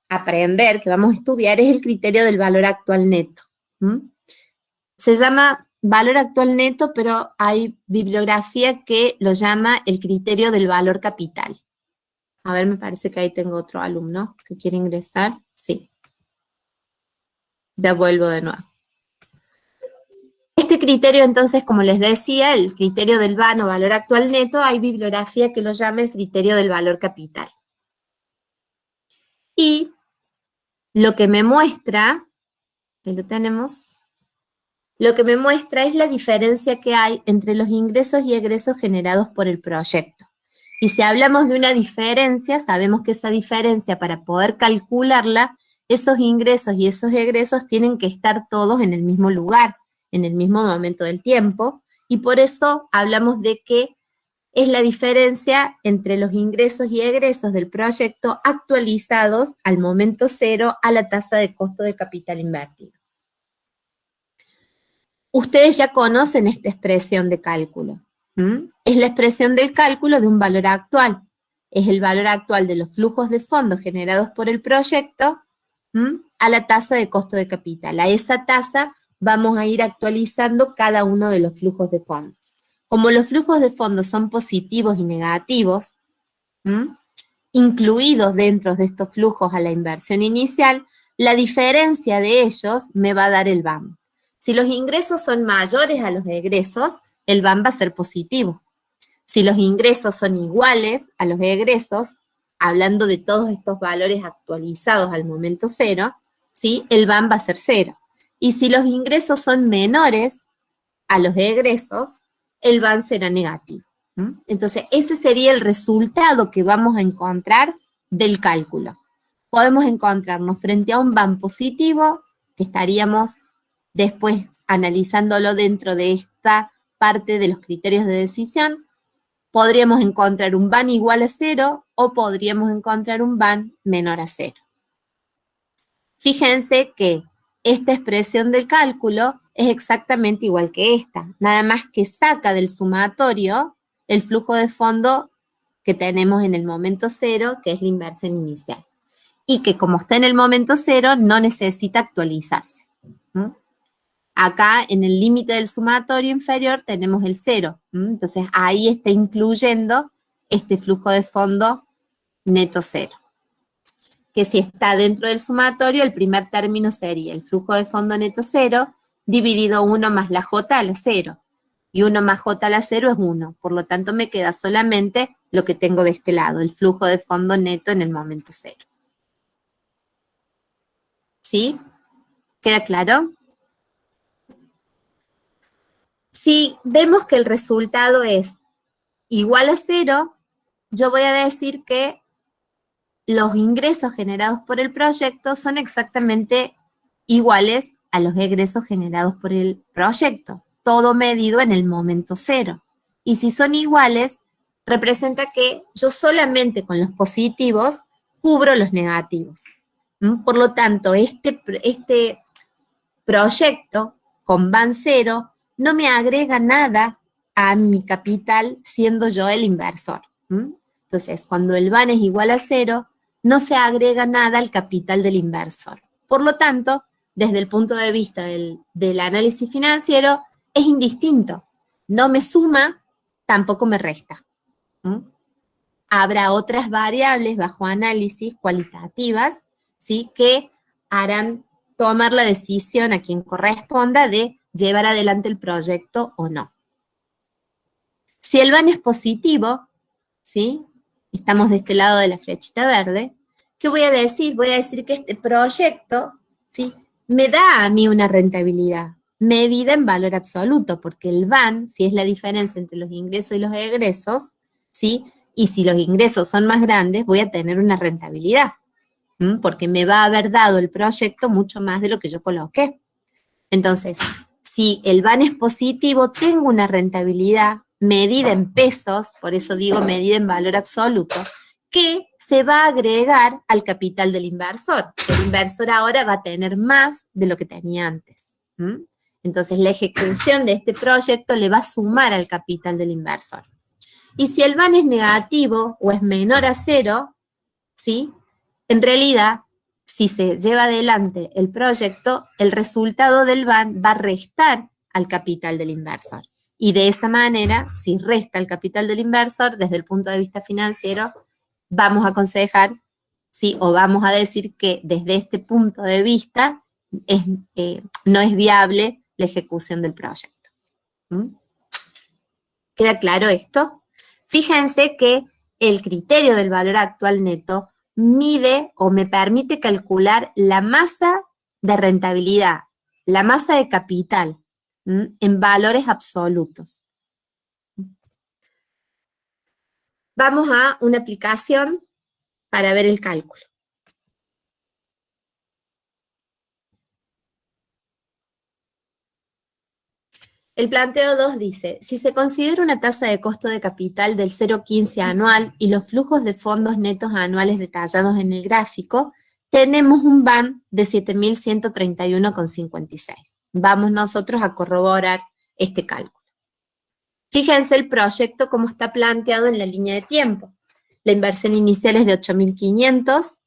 aprender, que vamos a estudiar, es el criterio del valor actual neto. Se llama valor actual neto, pero hay bibliografía que lo llama el criterio del valor capital. A ver, me parece que ahí tengo otro alumno que quiere ingresar. Sí. Ya vuelvo de nuevo. Este criterio, entonces, como les decía, el criterio del VAN o valor actual neto, hay bibliografía que lo llama el criterio del valor capital. Y lo que me muestra, ahí lo tenemos, lo que me muestra es la diferencia que hay entre los ingresos y egresos generados por el proyecto. Y si hablamos de una diferencia, sabemos que esa diferencia, para poder calcularla, esos ingresos y esos egresos tienen que estar todos en el mismo lugar, en el mismo momento del tiempo, y por eso hablamos de que es la diferencia entre los ingresos y egresos del proyecto actualizados al momento cero a la tasa de costo de capital invertido. Ustedes ya conocen esta expresión de cálculo. Es la expresión del cálculo de un valor actual. Es el valor actual de los flujos de fondos generados por el proyecto a la tasa de costo de capital. A esa tasa vamos a ir actualizando cada uno de los flujos de fondos. Como los flujos de fondos son positivos y negativos, incluidos dentro de estos flujos a la inversión inicial, la diferencia de ellos me va a dar el VAM. Si los ingresos son mayores a los egresos, el VAM va a ser positivo. Si los ingresos son iguales a los egresos, hablando de todos estos valores actualizados al momento cero, ¿sí? El VAM va a ser 0. Y si los ingresos son menores a los egresos, el VAM será negativo. Entonces, ese sería el resultado que vamos a encontrar del cálculo. Podemos encontrarnos frente a un VAM positivo, que estaríamos después analizándolo dentro de esta parte de los criterios de decisión. Podríamos encontrar un VAN igual a 0 o podríamos encontrar un VAN menor a 0. Fíjense que esta expresión del cálculo es exactamente igual que esta, nada más que saca del sumatorio el flujo de fondo que tenemos en el momento cero, que es la inversión inicial. Y que como está en el momento cero, no necesita actualizarse. Acá, en el límite del sumatorio inferior, tenemos el 0. Entonces, ahí está incluyendo este flujo de fondo neto 0. Que si está dentro del sumatorio, el primer término sería el flujo de fondo neto 0 dividido 1 más la J a la 0. Y 1 más J a la 0 es 1. Por lo tanto, me queda solamente lo que tengo de este lado, el flujo de fondo neto en el momento 0. ¿Sí? ¿Queda claro? Si vemos que el resultado es igual a 0, yo voy a decir que los ingresos generados por el proyecto son exactamente iguales a los egresos generados por el proyecto, todo medido en el momento 0. Y si son iguales, representa que yo solamente con los positivos cubro los negativos. Por lo tanto, este proyecto con VAN 0 no me agrega nada a mi capital siendo yo el inversor. Entonces, cuando el VAN es igual a 0, no se agrega nada al capital del inversor. Por lo tanto, desde el punto de vista del análisis financiero, es indistinto. No me suma, tampoco me resta. Habrá otras variables bajo análisis cualitativas, ¿sí?, que harán tomar la decisión a quien corresponda de llevar adelante el proyecto o no. Si el VAN es positivo, ¿sí?, estamos de este lado de la flechita verde, ¿qué voy a decir? Voy a decir que este proyecto, ¿sí?, me da a mí una rentabilidad medida en valor absoluto, porque el VAN, si es la diferencia entre los ingresos y los egresos, ¿sí?, y si los ingresos son más grandes, voy a tener una rentabilidad, porque me va a haber dado el proyecto mucho más de lo que yo coloqué. Entonces, si el VAN es positivo, tengo una rentabilidad medida en pesos, por eso digo medida en valor absoluto, que se va a agregar al capital del inversor. El inversor ahora va a tener más de lo que tenía antes. Entonces la ejecución de este proyecto le va a sumar al capital del inversor. Y si el VAN es negativo o es menor a 0, ¿sí? En realidad, si se lleva adelante el proyecto, el resultado del VAN va a restar al capital del inversor. Y de esa manera, si resta el capital del inversor, desde el punto de vista financiero, vamos a aconsejar, ¿sí? O vamos a decir que desde este punto de vista no es viable la ejecución del proyecto. ¿Mm? ¿Queda claro esto? Fíjense que el criterio del valor actual neto mide o me permite calcular la masa de rentabilidad, la masa de capital, en valores absolutos. Vamos a una aplicación para ver el cálculo. El planteo 2 dice, si se considera una tasa de costo de capital del 0,15 anual y los flujos de fondos netos anuales detallados en el gráfico, tenemos un VAN de 7.131,56. Vamos nosotros a corroborar este cálculo. Fíjense el proyecto como está planteado en la línea de tiempo. La inversión inicial es de 8.500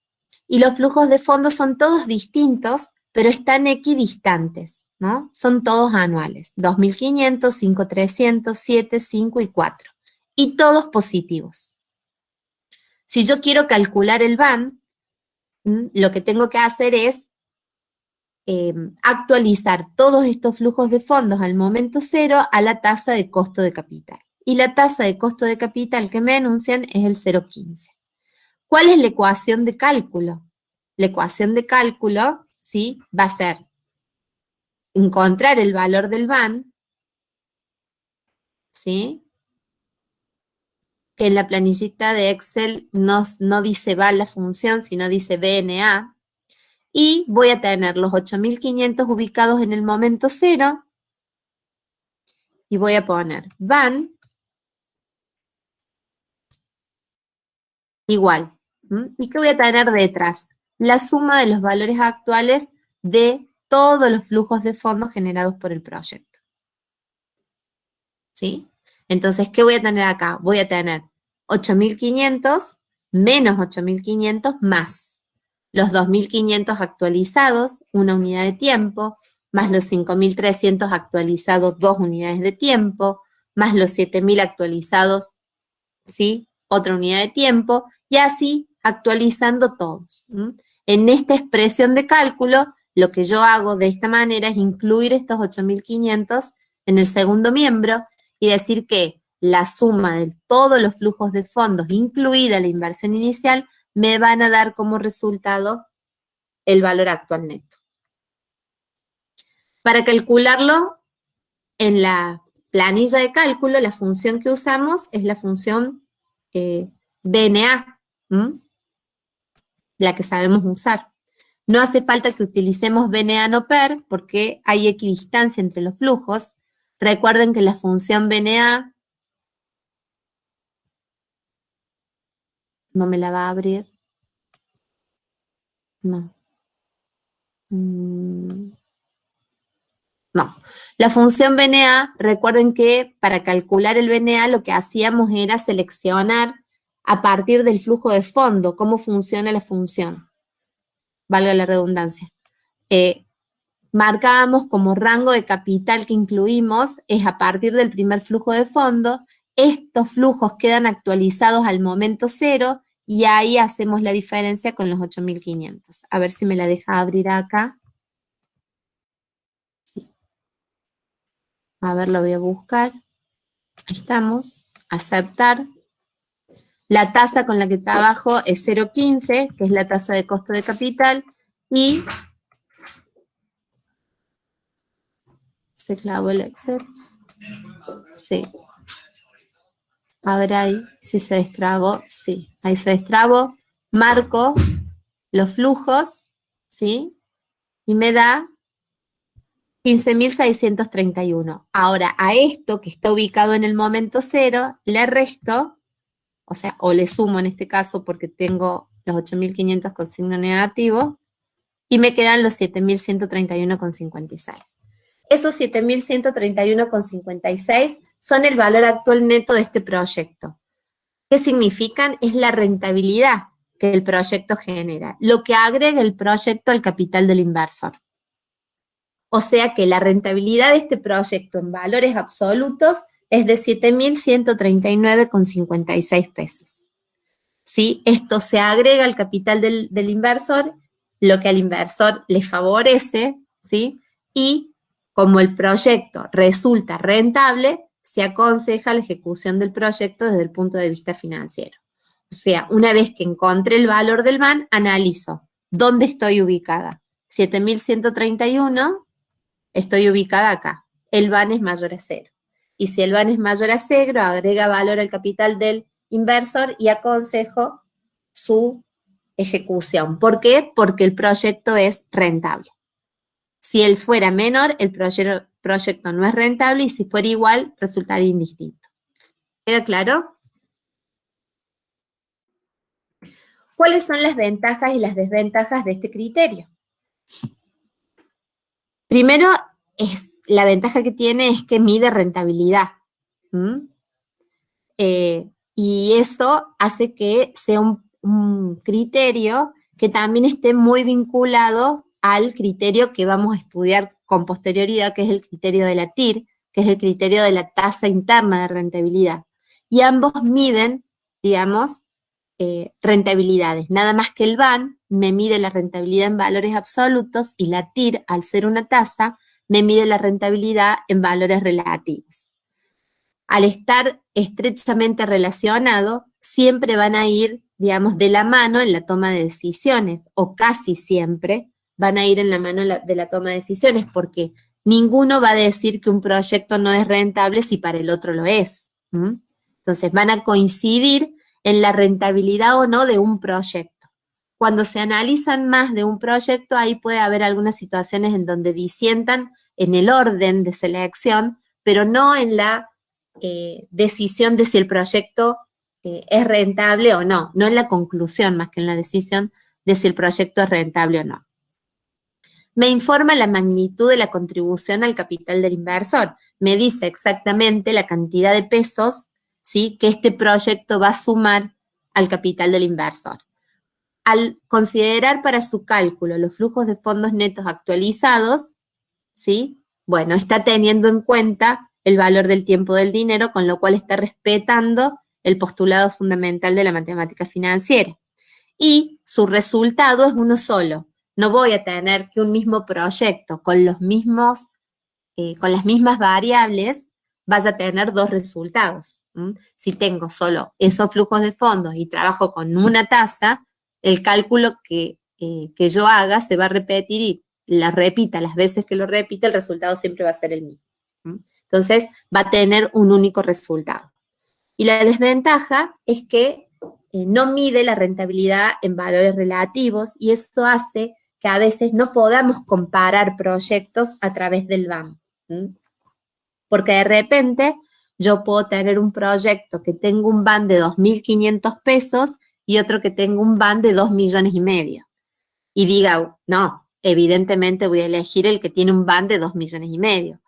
y los flujos de fondos son todos distintos, pero están equidistantes, ¿no? Son todos anuales, 2.500, 5.300, 7, 5 y 4, y todos positivos. Si yo quiero calcular el VAN, lo que tengo que hacer es actualizar todos estos flujos de fondos al momento cero a la tasa de costo de capital. Y la tasa de costo de capital que me anuncian es el 0,15. ¿Cuál es la ecuación de cálculo? La ecuación de cálculo, ¿sí? Va a ser encontrar el valor del VAN, ¿sí? Que en la planillita de Excel no dice VAN la función, sino dice BNA, y voy a tener los 8.500 ubicados en el momento cero, y voy a poner VAN igual. ¿Y qué voy a tener detrás? La suma de los valores actuales de todos los flujos de fondos generados por el proyecto. ¿Sí? Entonces, ¿qué voy a tener acá? Voy a tener 8.500 menos 8.500 más los 2.500 actualizados, una unidad de tiempo, más los 5.300 actualizados, 2 unidades de tiempo, más los 7.000 actualizados, ¿sí? Otra unidad de tiempo, y así actualizando todos. En esta expresión de cálculo, lo que yo hago de esta manera es incluir estos 8.500 en el segundo miembro y decir que la suma de todos los flujos de fondos, incluida la inversión inicial, me van a dar como resultado el valor actual neto. Para calcularlo, en la planilla de cálculo, la función que usamos es la función BNA, la que sabemos usar. No hace falta que utilicemos BNA no PER porque hay equidistancia entre los flujos. Recuerden que la función BNA no me la va a abrir. No. No. La función BNA, recuerden que para calcular el BNA lo que hacíamos era seleccionar a partir del flujo de fondo cómo funciona la función. Valga la redundancia. Marcábamos como rango de capital que incluimos es a partir del primer flujo de fondo. Estos flujos quedan actualizados al momento cero y ahí hacemos la diferencia con los 8.500. A ver si me la deja abrir acá. Sí. A ver, lo voy a buscar. Ahí estamos. Aceptar. La tasa con la que trabajo es 0,15, que es la tasa de costo de capital, y ¿se clavó el Excel? Sí. A ver ahí, si se destrabó, sí. Ahí se destrabó. Marco los flujos, ¿sí? Y me da 15.631. Ahora, a esto que está ubicado en el momento cero, le resto, o sea, o le sumo en este caso porque tengo los 8.500 con signo negativo, y me quedan los 7.131,56. Esos 7.131,56 son el valor actual neto de este proyecto. ¿Qué significan? Es la rentabilidad que el proyecto genera, lo que agrega el proyecto al capital del inversor. O sea que la rentabilidad de este proyecto en valores absolutos es de 7.139,56 pesos. ¿Sí? Esto se agrega al capital del inversor, lo que al inversor le favorece, ¿sí? Y como el proyecto resulta rentable, se aconseja la ejecución del proyecto desde el punto de vista financiero. O sea, una vez que encontré el valor del BAN, analizo dónde estoy ubicada. 7.131, estoy ubicada acá. El BAN es mayor a 0. Y si el BAN es mayor a 0, agrega valor al capital del inversor y aconsejo su ejecución. ¿Por qué? Porque el proyecto es rentable. Si él fuera menor, el proyecto no es rentable, y si fuera igual, resultaría indistinto. ¿Queda claro? ¿Cuáles son las ventajas y las desventajas de este criterio? Primero, la ventaja que tiene es que mide rentabilidad. Y eso hace que sea un criterio que también esté muy vinculado al criterio que vamos a estudiar con posterioridad, que es el criterio de la TIR, que es el criterio de la tasa interna de rentabilidad. Y ambos miden, digamos, rentabilidades. Nada más que el BAN me mide la rentabilidad en valores absolutos y la TIR, al ser una tasa, me mide la rentabilidad en valores relativos. Al estar estrechamente relacionado, siempre van a ir, digamos, de la mano en la toma de decisiones, o casi siempre van a ir en la mano de la toma de decisiones, porque ninguno va a decir que un proyecto no es rentable si para el otro lo es. Entonces van a coincidir en la rentabilidad o no de un proyecto. Cuando se analizan más de un proyecto, ahí puede haber algunas situaciones en donde disientan en el orden de selección, pero no en la decisión de si el proyecto es rentable o no, no en la conclusión más que en la decisión de si el proyecto es rentable o no. Me informa la magnitud de la contribución al capital del inversor, me dice exactamente la cantidad de pesos, ¿sí?, que este proyecto va a sumar al capital del inversor. Al considerar para su cálculo los flujos de fondos netos actualizados, ¿sí?, bueno, está teniendo en cuenta el valor del tiempo del dinero, con lo cual está respetando el postulado fundamental de la matemática financiera. Y su resultado es uno solo. No voy a tener que un mismo proyecto con las mismas variables vaya a tener dos resultados. Si tengo solo esos flujos de fondos y trabajo con una tasa, el cálculo que yo haga se va a repetir y la repita las veces que lo repita, el resultado siempre va a ser el mismo. Entonces, va a tener un único resultado. Y la desventaja es que no mide la rentabilidad en valores relativos, y eso hace que a veces no podamos comparar proyectos a través del BAN. Porque de repente yo puedo tener un proyecto que tenga un BAN de 2.500 pesos y otro que tenga un BAN de 2,5 millones. Y diga, no, evidentemente voy a elegir el que tiene un BAN de 2,5 millones.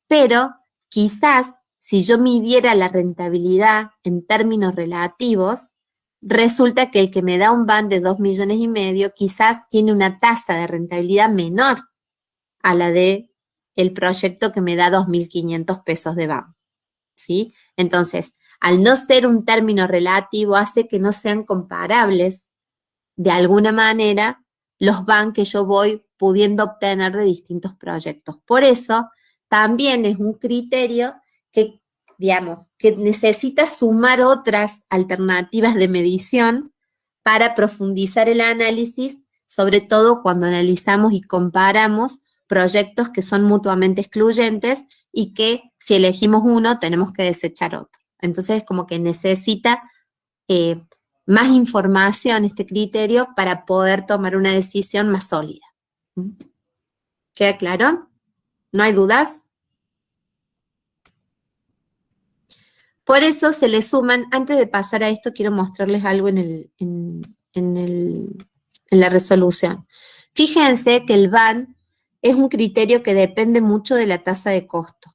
Pero quizás si yo midiera la rentabilidad en términos relativos, resulta que el que me da un BAN de 2,5 millones quizás tiene una tasa de rentabilidad menor a la de el proyecto que me da 2.500 pesos de BAN, ¿sí? Entonces, al no ser un término relativo, hace que no sean comparables de alguna manera los BAN que yo voy pudiendo obtener de distintos proyectos. Por eso, también es un criterio que, digamos, que necesita sumar otras alternativas de medición para profundizar el análisis, sobre todo cuando analizamos y comparamos proyectos que son mutuamente excluyentes y que si elegimos uno tenemos que desechar otro. Entonces, como que necesita más información este criterio para poder tomar una decisión más sólida. ¿Queda claro? ¿No hay dudas? Por eso se le suman, antes de pasar a esto, quiero mostrarles algo en la resolución. Fíjense que el BAN es un criterio que depende mucho de la tasa de costo.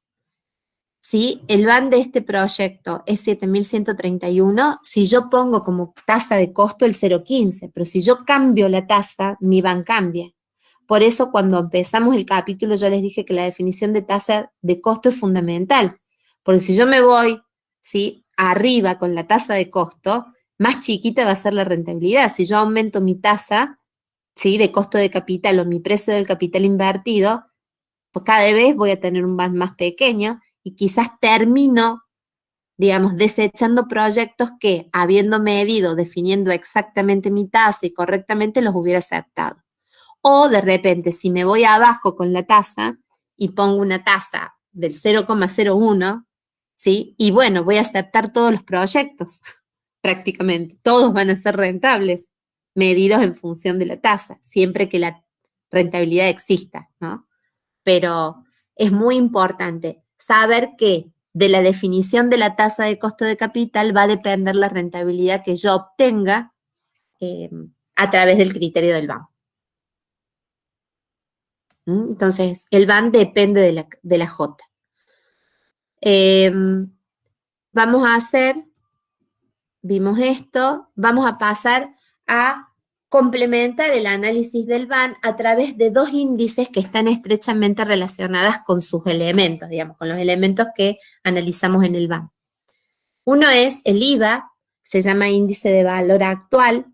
¿Sí? El BAN de este proyecto es 7.131, si yo pongo como tasa de costo el 0,15, pero si yo cambio la tasa, mi BAN cambia. Por eso cuando empezamos el capítulo yo les dije que la definición de tasa de costo es fundamental, porque si yo me voy, ¿sí?, arriba con la tasa de costo, más chiquita va a ser la rentabilidad. Si yo aumento mi tasa, ¿sí?, de costo de capital o mi precio del capital invertido, pues cada vez voy a tener un BAN más pequeño y quizás termino, digamos, desechando proyectos que, habiendo medido, definiendo exactamente mi tasa y correctamente, los hubiera aceptado. O de repente, si me voy abajo con la tasa y pongo una tasa del 0,01, ¿sí? Y bueno, voy a aceptar todos los proyectos, prácticamente. Todos van a ser rentables, medidos en función de la tasa, siempre que la rentabilidad exista, ¿no? Pero es muy importante saber que de la definición de la tasa de costo de capital va a depender la rentabilidad que yo obtenga a través del criterio del BAN. Entonces, el BAN depende de la J. Vamos a hacer, vimos esto, vamos a pasar a complementar el análisis del BAN a través de dos índices que están estrechamente relacionadas con sus elementos, digamos, con los elementos que analizamos en el BAN. Uno es el IVA, se llama índice de valor actual,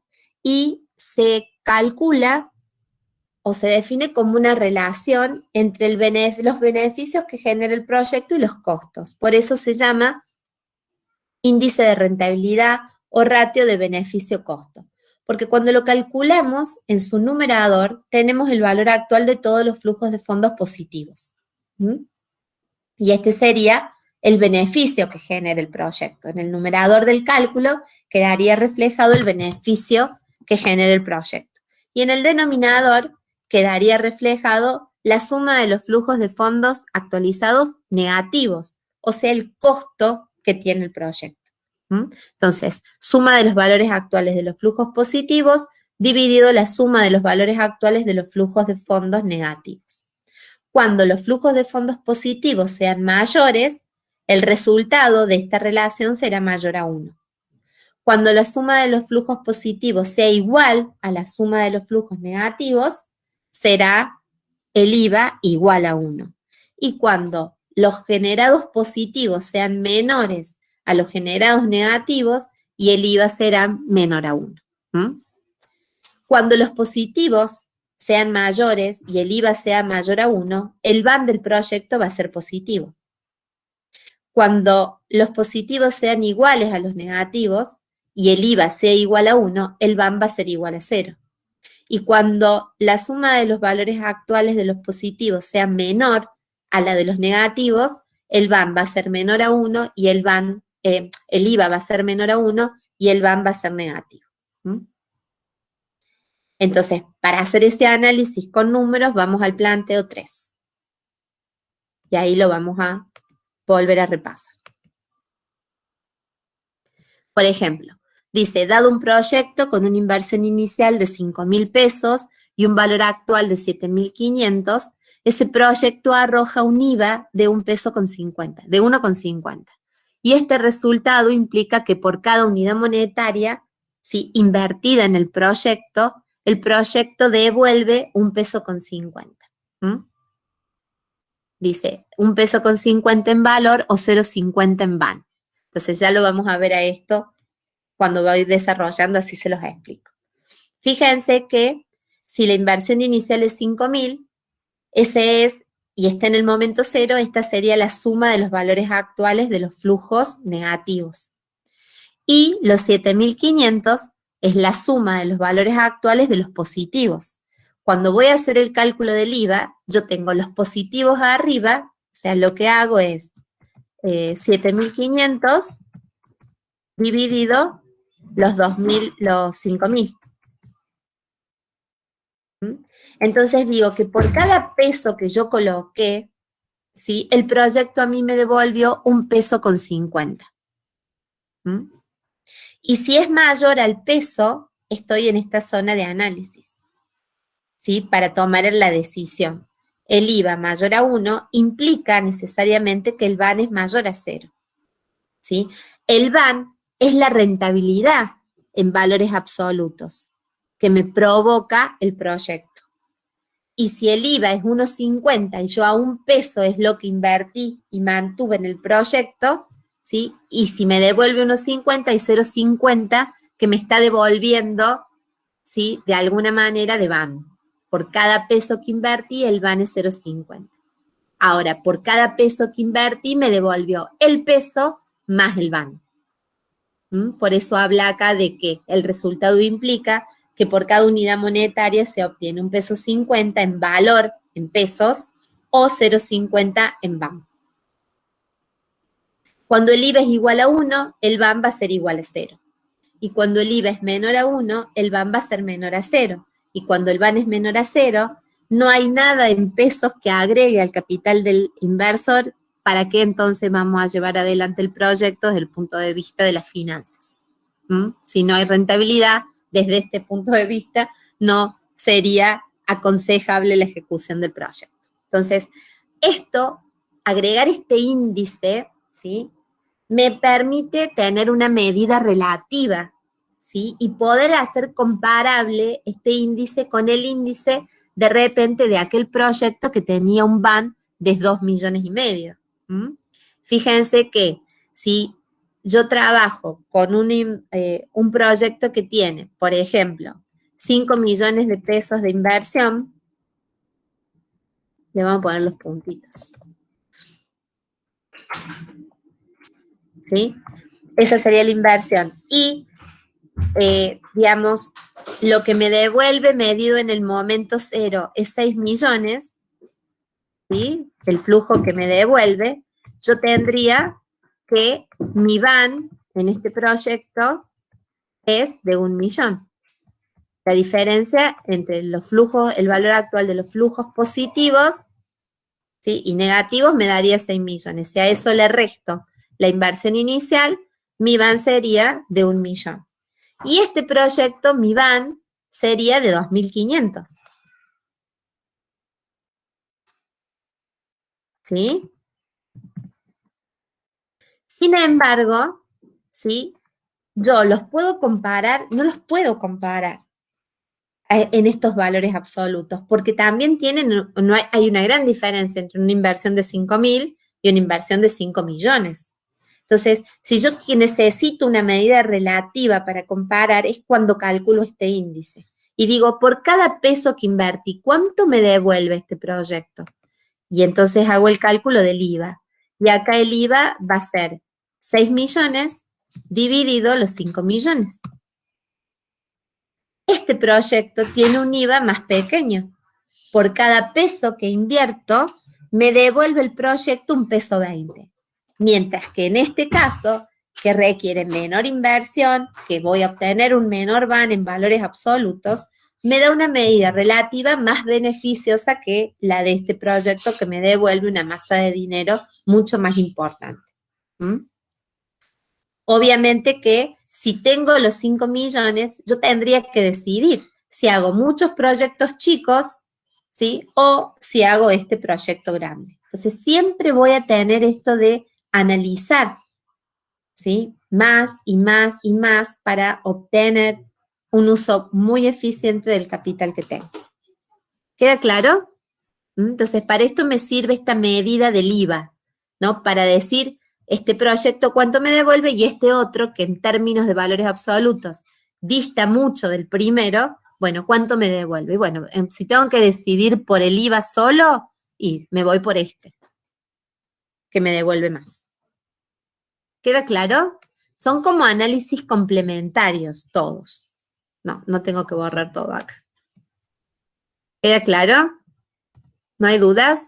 y se calcula o se define como una relación entre los beneficios que genera el proyecto y los costos. Por eso se llama índice de rentabilidad o ratio de beneficio-costo. Porque cuando lo calculamos en su numerador, tenemos el valor actual de todos los flujos de fondos positivos. Y este sería el beneficio que genera el proyecto. En el numerador del cálculo quedaría reflejado el beneficio que genera el proyecto. Y en el denominador quedaría reflejado la suma de los flujos de fondos actualizados negativos, o sea, el costo que tiene el proyecto. Entonces, suma de los valores actuales de los flujos positivos dividido la suma de los valores actuales de los flujos de fondos negativos. Cuando los flujos de fondos positivos sean mayores, el resultado de esta relación será mayor a 1. Cuando la suma de los flujos positivos sea igual a la suma de los flujos negativos, será el IVA igual a 1. Y cuando los generados positivos sean menores a los generados negativos, y el IVA será menor a 1. Cuando los positivos sean mayores y el IVA sea mayor a 1, el BAN del proyecto va a ser positivo. Cuando los positivos sean iguales a los negativos y el IVA sea igual a 1, el BAN va a ser igual a 0. Y cuando la suma de los valores actuales de los positivos sea menor a la de los negativos, el BAN va a ser menor a 1 y el IVA va a ser menor a 1 y el BAN va a ser negativo. Entonces, para hacer ese análisis con números, vamos al planteo 3. Y ahí lo vamos a volver a repasar. Por ejemplo, dice, dado un proyecto con una inversión inicial de 5.000 pesos y un valor actual de 7.500, ese proyecto arroja un IVA de 1,50. Y este resultado implica que por cada unidad monetaria, ¿sí?, invertida en el proyecto devuelve 1,50 pesos. Dice, 1,50 pesos en valor o 0,50 en BAN. Entonces ya lo vamos a ver a esto cuando voy desarrollando, así se los explico. Fíjense que si la inversión inicial es 5.000, ese es, y está en el momento 0, esta sería la suma de los valores actuales de los flujos negativos. Y los 7.500 es la suma de los valores actuales de los positivos. Cuando voy a hacer el cálculo del IVA, yo tengo los positivos arriba, o sea, lo que hago es 7.500 dividido los 5.000. Entonces digo que por cada peso que yo coloqué, ¿sí?, el proyecto a mí me devolvió 1,50 pesos. Y si es mayor al peso, estoy en esta zona de análisis, ¿sí?, para tomar la decisión. el IVA mayor a 1 implica necesariamente que el VAN es mayor a 0, ¿sí? El VAN es la rentabilidad en valores absolutos que me provoca el proyecto. Y si el IVA es 1,50 y yo a 1 peso es lo que invertí y mantuve en el proyecto, ¿sí? Y si me devuelve 1,50 y 0,50 que me está devolviendo, ¿sí? De alguna manera de VAN. Por cada peso que invertí, el VAN es 0,50. Ahora, por cada peso que invertí, me devolvió el peso más el VAN. Por eso habla acá de que el resultado implica que por cada unidad monetaria se obtiene 1,50 peso en valor, en pesos, o 0,50 en VAN. Cuando el IVA es igual a 1, el VAN va a ser igual a 0. Y cuando el IVA es menor a 1, el VAN va a ser menor a 0. Y cuando el VAN es menor a 0, no hay nada en pesos que agregue al capital del inversor. ¿Para qué entonces vamos a llevar adelante el proyecto desde el punto de vista de las finanzas? Si no hay rentabilidad, desde este punto de vista, no sería aconsejable la ejecución del proyecto. Entonces, agregar este índice, ¿sí?, me permite tener una medida relativa, ¿sí?, y poder hacer comparable este índice con el índice de repente de aquel proyecto que tenía un VAN de 2,5 millones. Fíjense que si yo trabajo con un proyecto que tiene, por ejemplo, 5 millones de pesos de inversión, le vamos a poner los puntitos, ¿sí? Esa sería la inversión. Y, digamos, lo que me devuelve medido en el momento cero es 6 millones, ¿sí? El flujo que me devuelve, yo tendría que mi VAN en este proyecto es de 1 millón. La diferencia entre los flujos, el valor actual de los flujos positivos, ¿sí?, y negativos me daría 6 millones. Si a eso le resto la inversión inicial, mi VAN sería de 1 millón. Y este proyecto, mi VAN, sería de 2.500. ¿Sí? Sin embargo, ¿sí?, yo los puedo comparar, no los puedo comparar en estos valores absolutos, porque también hay una gran diferencia entre una inversión de 5.000 y una inversión de 5 millones. Entonces, si yo necesito una medida relativa para comparar, es cuando calculo este índice. Y digo, por cada peso que invertí, ¿cuánto me devuelve este proyecto? Y entonces hago el cálculo del IVA. Y acá el IVA va a ser 6 millones dividido los 5 millones. Este proyecto tiene un IVA más pequeño. Por cada peso que invierto, me devuelve el proyecto 1,20 peso. Mientras que en este caso, que requiere menor inversión, que voy a obtener un menor VAN en valores absolutos, me da una medida relativa más beneficiosa que la de este proyecto que me devuelve una masa de dinero mucho más importante. Obviamente que si tengo los 5 millones, yo tendría que decidir si hago muchos proyectos chicos, ¿sí?, o si hago este proyecto grande. Entonces, siempre voy a tener esto de analizar, ¿sí?, más y más y más para obtener un uso muy eficiente del capital que tengo. ¿Queda claro? Entonces, para esto me sirve esta medida del IVA, ¿no? Para decir, este proyecto cuánto me devuelve y este otro, que en términos de valores absolutos dista mucho del primero, bueno, ¿cuánto me devuelve? Y bueno, si tengo que decidir por el IVA solo, y me voy por este, que me devuelve más. ¿Queda claro? Son como análisis complementarios todos. No tengo que borrar todo acá. ¿Queda claro? ¿No hay dudas?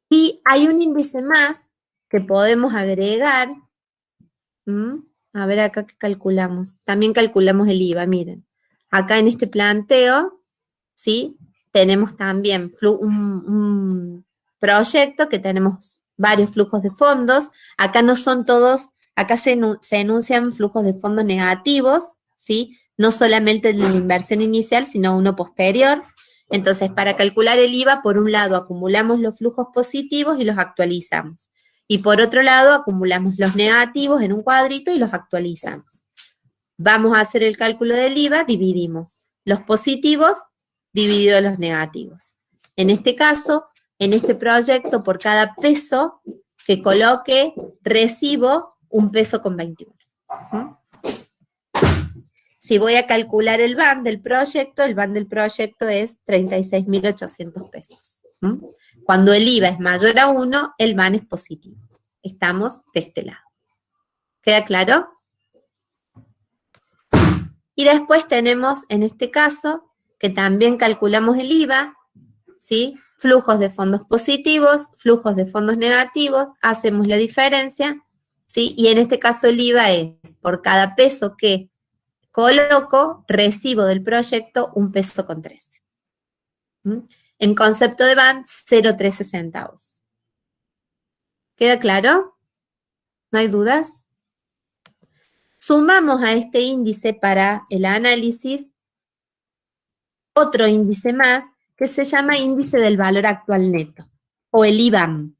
Y hay un índice más que podemos agregar. A ver acá qué calculamos. También calculamos el IVA, miren. Acá en este planteo, ¿sí?, tenemos también un proyecto que tenemos varios flujos de fondos. Acá no son todos, acá se enuncian flujos de fondos negativos, ¿sí? No solamente de la inversión inicial, sino uno posterior. Entonces, para calcular el IVA, por un lado acumulamos los flujos positivos y los actualizamos. Y por otro lado acumulamos los negativos en un cuadrito y los actualizamos. Vamos a hacer el cálculo del IVA, dividimos los positivos dividido los negativos. En este caso, en este proyecto, por cada peso que coloque, recibo 1,21 pesos. Si voy a calcular el BAN del proyecto, el BAN del proyecto es 36.800 pesos. Cuando el IVA es mayor a 1, el BAN es positivo. Estamos de este lado. ¿Queda claro? Y después tenemos, en este caso, que también calculamos el IVA, ¿sí? Flujos de fondos positivos, flujos de fondos negativos, hacemos la diferencia, ¿sí? Y en este caso el IVA es, por cada peso que coloco, recibo del proyecto 1,13 pesos. En concepto de BAN, 0,13 centavos. ¿Queda claro? ¿No hay dudas? Sumamos a este índice para el análisis otro índice más que se llama índice del valor actual neto, o el IVAM.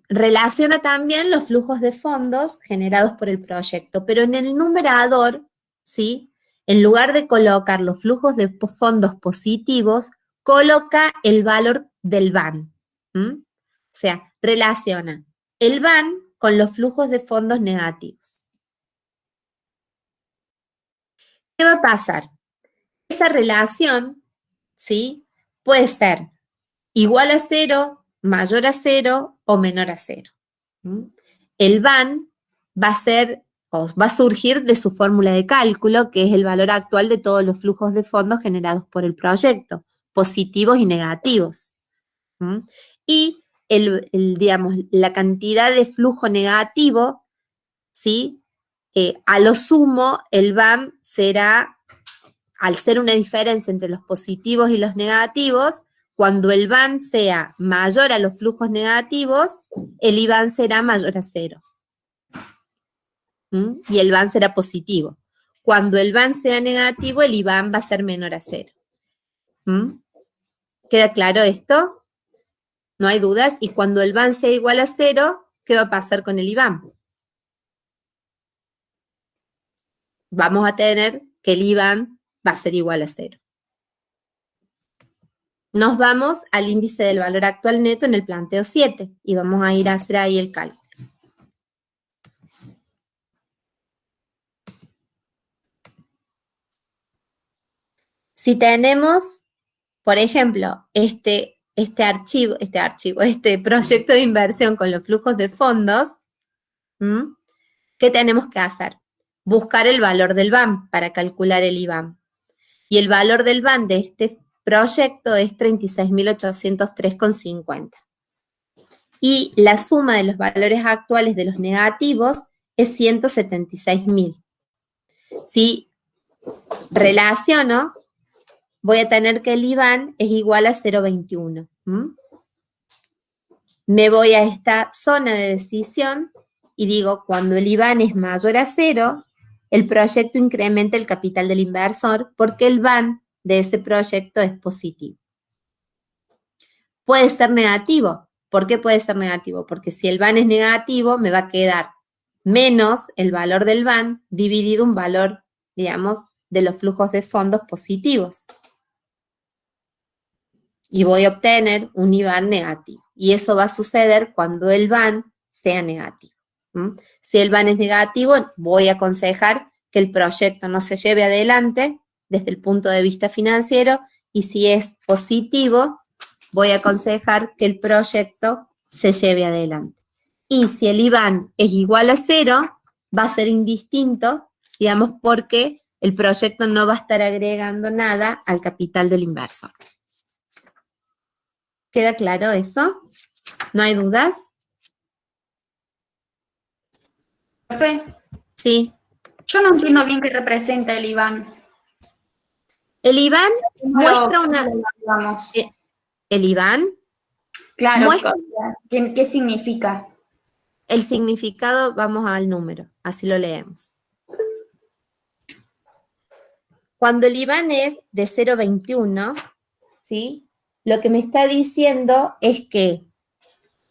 Relaciona también los flujos de fondos generados por el proyecto, pero en el numerador, ¿sí? En lugar de colocar los flujos de fondos positivos, coloca el valor del BAN. O sea, relaciona el BAN con los flujos de fondos negativos. ¿Qué va a pasar? Esa relación, ¿sí? Puede ser igual a 0, mayor a 0 o menor a 0. El BAN va a surgir de su fórmula de cálculo, que es el valor actual de todos los flujos de fondos generados por el proyecto, positivos y negativos. Y digamos, la cantidad de flujo negativo, ¿sí? A lo sumo, el BAN será, al ser una diferencia entre los positivos y los negativos, cuando el BAN sea mayor a los flujos negativos, el IVAN será mayor a 0. Y el BAN será positivo. Cuando el BAN sea negativo, el IVAN va a ser menor a 0. ¿Queda claro esto? ¿No hay dudas? Y cuando el BAN sea igual a 0, ¿qué va a pasar con el IVAN? Vamos a tener que el IVAN va a ser igual a 0. Nos vamos al índice del valor actual neto en el planteo 7 y vamos a ir a hacer ahí el cálculo. Si tenemos, por ejemplo, este proyecto de inversión con los flujos de fondos, ¿qué tenemos que hacer? Buscar el valor del BAN para calcular el IVAN. Y el valor del BAN de este proyecto es 36.803,50. Y la suma de los valores actuales de los negativos es 176.000. Si relaciono, voy a tener que el IVAN es igual a 0,21. Me voy a esta zona de decisión y digo, cuando el IVAN es mayor a 0, el proyecto incrementa el capital del inversor porque el BAN de ese proyecto es positivo. Puede ser negativo. ¿Por qué puede ser negativo? Porque si el BAN es negativo, me va a quedar menos el valor del BAN dividido un valor, digamos, de los flujos de fondos positivos. Y voy a obtener un IVAN negativo. Y eso va a suceder cuando el BAN sea negativo. Si el BAN es negativo, voy a aconsejar que el proyecto no se lleve adelante desde el punto de vista financiero, y si es positivo, voy a aconsejar que el proyecto se lleve adelante. Y si el IVAN es igual a 0, va a ser indistinto, digamos, porque el proyecto no va a estar agregando nada al capital del inversor. ¿Queda claro eso? ¿No hay dudas? Profe, Sí. yo no entiendo bien qué representa el IVAN. El IVAN muestra una... Vamos. El IVAN Claro, muestra ¿qué significa? el significado, vamos al número, así lo leemos. cuando el IBAN es de 0,21, ¿sí? Lo que me está diciendo es que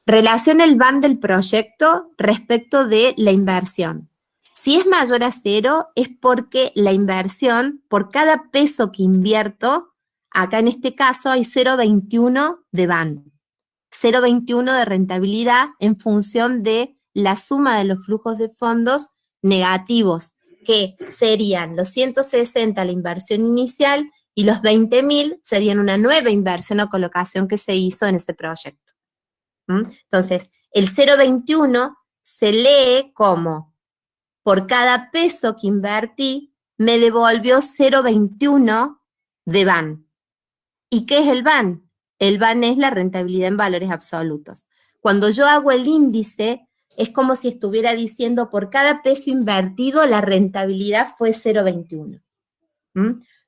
relaciona el BAN del proyecto respecto de la inversión. Si es mayor a 0, es porque la inversión, por cada peso que invierto, acá en este caso hay 0,21 de BAN, 0,21 de rentabilidad en función de la suma de los flujos de fondos negativos, que serían los 160 la inversión inicial y los 20.000 serían una nueva inversión o colocación que se hizo en ese proyecto. Entonces, el 0,21 se lee como, por cada peso que invertí, me devolvió 0,21 de BAN. ¿Y qué es el BAN? El BAN es la rentabilidad en valores absolutos. Cuando yo hago el índice, es como si estuviera diciendo, por cada peso invertido, la rentabilidad fue 0,21.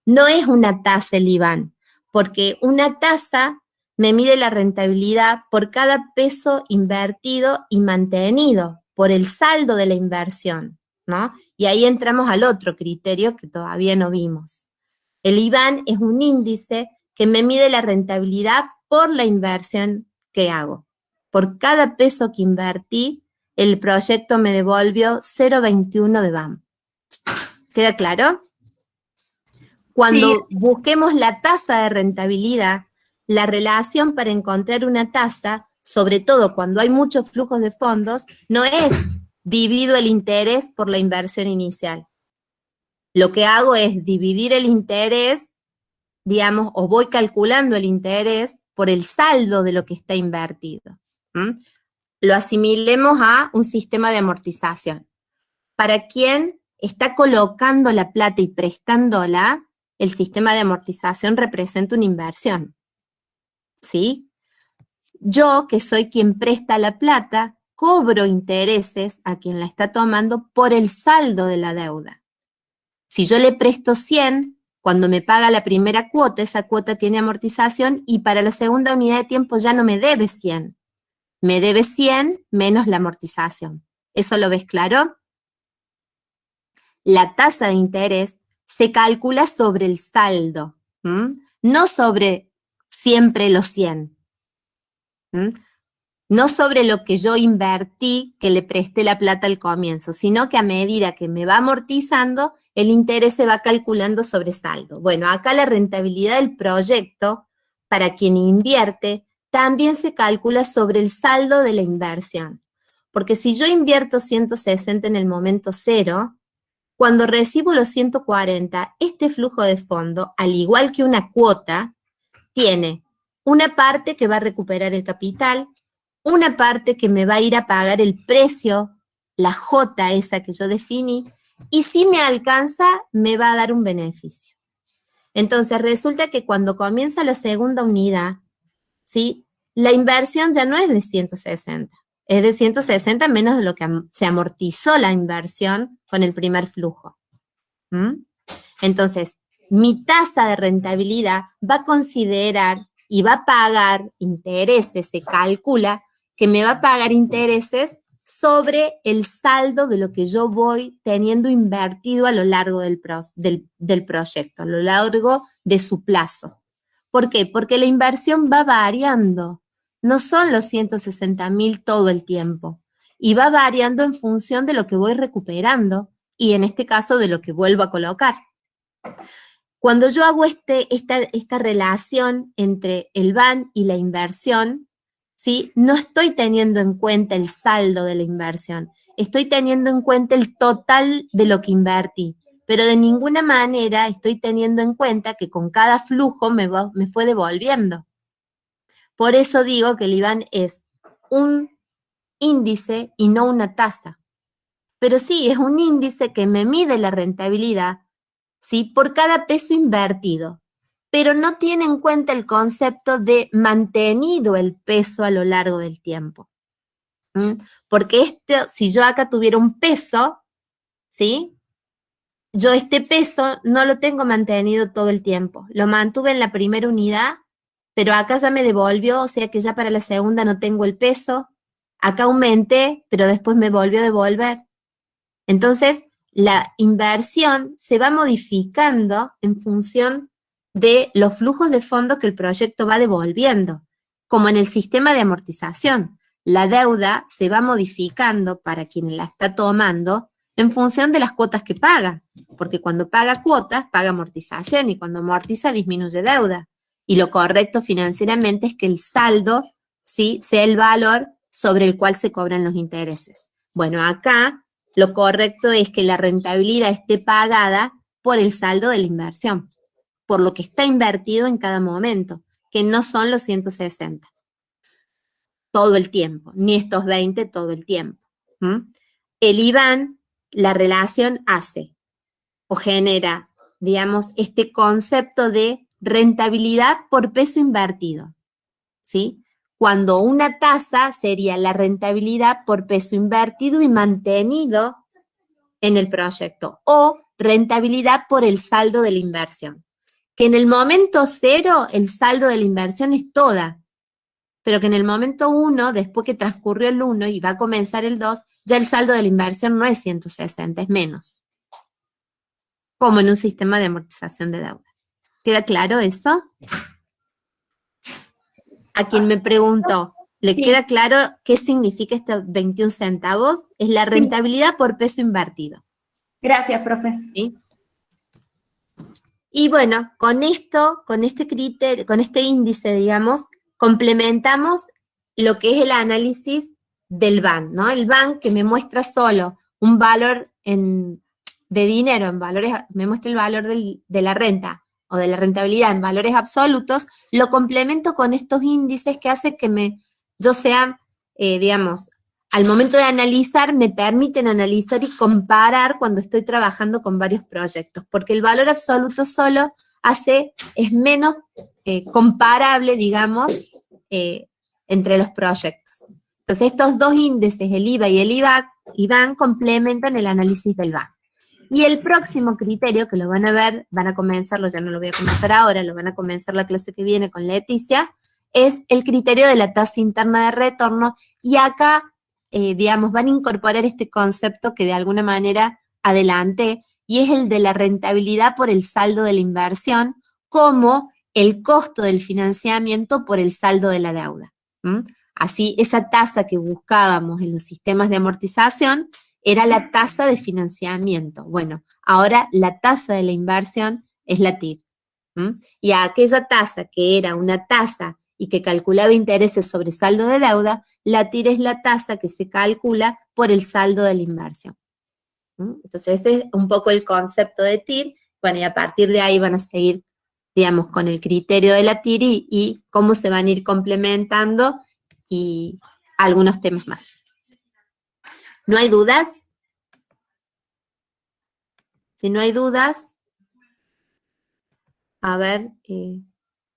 No es una tasa el IBAN, porque una tasa me mide la rentabilidad por cada peso invertido y mantenido, por el saldo de la inversión, ¿no? Y ahí entramos al otro criterio que todavía no vimos. El IBAN es un índice que me mide la rentabilidad por la inversión que hago. Por cada peso que invertí, el proyecto me devolvió 0,21 de BAN. ¿Queda claro? Cuando busquemos la tasa de rentabilidad, la relación para encontrar una tasa, sobre todo cuando hay muchos flujos de fondos, no es divido el interés por la inversión inicial. Lo que hago es dividir el interés, digamos, o voy calculando el interés por el saldo de lo que está invertido. Lo asimilemos a un sistema de amortización. Para quien está colocando la plata y prestándola, el sistema de amortización representa una inversión, ¿sí? Yo, que soy quien presta la plata, cobro intereses a quien la está tomando por el saldo de la deuda. Si yo le presto 100, cuando me paga la primera cuota, esa cuota tiene amortización y para la segunda unidad de tiempo ya no me debe 100. Me debe 100 menos la amortización. ¿Eso lo ves claro? La tasa de interés se calcula sobre el saldo, no sobre siempre los 100. No sobre lo que yo invertí, que le presté la plata al comienzo, sino que a medida que me va amortizando, el interés se va calculando sobre saldo. Bueno, acá la rentabilidad del proyecto, para quien invierte, también se calcula sobre el saldo de la inversión. Porque si yo invierto 160 en el momento cero, cuando recibo los 140, este flujo de fondo, al igual que una cuota, tiene una parte que va a recuperar el capital, una parte que me va a ir a pagar el precio, la J esa que yo definí, y si me alcanza, me va a dar un beneficio. Entonces, resulta que cuando comienza la segunda unidad, ¿sí? La inversión ya no es de 160, es de 160 menos de lo que se amortizó la inversión con el primer flujo. Entonces, mi tasa de rentabilidad va a considerar y va a pagar intereses, se calcula que me va a pagar intereses sobre el saldo de lo que yo voy teniendo invertido a lo largo del proyecto, a lo largo de su plazo. ¿Por qué? Porque la inversión va variando, no son los 160.000 todo el tiempo, y va variando en función de lo que voy recuperando, y en este caso de lo que vuelvo a colocar. Cuando yo hago esta relación entre el BAN y la inversión, ¿sí? No estoy teniendo en cuenta el saldo de la inversión, estoy teniendo en cuenta el total de lo que invertí, pero de ninguna manera estoy teniendo en cuenta que con cada flujo me fue devolviendo. Por eso digo que el IBAN es un índice y no una tasa. Pero sí, es un índice que me mide la rentabilidad, ¿sí? Por cada peso invertido, pero no tiene en cuenta el concepto de mantenido el peso a lo largo del tiempo. Porque si yo acá tuviera un peso, ¿sí? Yo este peso no lo tengo mantenido todo el tiempo. Lo mantuve en la primera unidad, pero acá ya me devolvió, o sea que ya para la segunda no tengo el peso. Acá aumenté, pero después me volvió a devolver. Entonces, la inversión se va modificando en función de los flujos de fondos que el proyecto va devolviendo, como en el sistema de amortización. La deuda se va modificando para quien la está tomando en función de las cuotas que paga, porque cuando paga cuotas, paga amortización, y cuando amortiza disminuye deuda. Y lo correcto financieramente es que el saldo, ¿sí?, sea el valor sobre el cual se cobran los intereses. Bueno, acá lo correcto es que la rentabilidad esté pagada por el saldo de la inversión, por lo que está invertido en cada momento, que no son los 160 todo el tiempo, ni estos 20 todo el tiempo. El IBAN, la relación hace o genera, digamos, este concepto de rentabilidad por peso invertido, ¿sí? Cuando una tasa sería la rentabilidad por peso invertido y mantenido en el proyecto, o rentabilidad por el saldo de la inversión. Que en el momento 0 el saldo de la inversión es toda, pero que en el momento 1, después que transcurrió el 1 y va a comenzar el 2, ya el saldo de la inversión no es 160, es menos. Como en un sistema de amortización de deuda. ¿Queda claro eso? A quien me preguntó, ¿le queda claro qué significa estos 21 centavos? Es la rentabilidad por peso invertido. Gracias, profe. ¿Sí? Y bueno, con esto, con este criterio, con este índice, digamos, complementamos lo que es el análisis del BAN, ¿no? El BAN que me muestra solo un valor de dinero en valores, me muestra el valor de la renta o de la rentabilidad en valores absolutos, lo complemento con estos índices que hace que yo sea, digamos, al momento de analizar, me permiten analizar y comparar cuando estoy trabajando con varios proyectos, porque el valor absoluto solo es menos comparable, digamos, entre los proyectos. Entonces, estos dos índices, el IVA y el IBAN, complementan el análisis del BAN. Y el próximo criterio, que lo van a ver, van a comenzarlo, ya no lo voy a comenzar ahora, lo van a comenzar la clase que viene con Leticia, es el criterio de la tasa interna de retorno, y acá, digamos, van a incorporar este concepto que de alguna manera adelanté, y es el de la rentabilidad por el saldo de la inversión, como el costo del financiamiento por el saldo de la deuda. Así, esa tasa que buscábamos en los sistemas de amortización era la tasa de financiamiento. Bueno, ahora la tasa de la inversión es la TIR. Y a aquella tasa que era una tasa y que calculaba intereses sobre saldo de deuda, la TIR es la tasa que se calcula por el saldo de la inversión. Entonces, ese es un poco el concepto de TIR. Bueno, y a partir de ahí van a seguir, digamos, con el criterio de la TIR y cómo se van a ir complementando y algunos temas más. ¿No hay dudas? Si no hay dudas, a ver,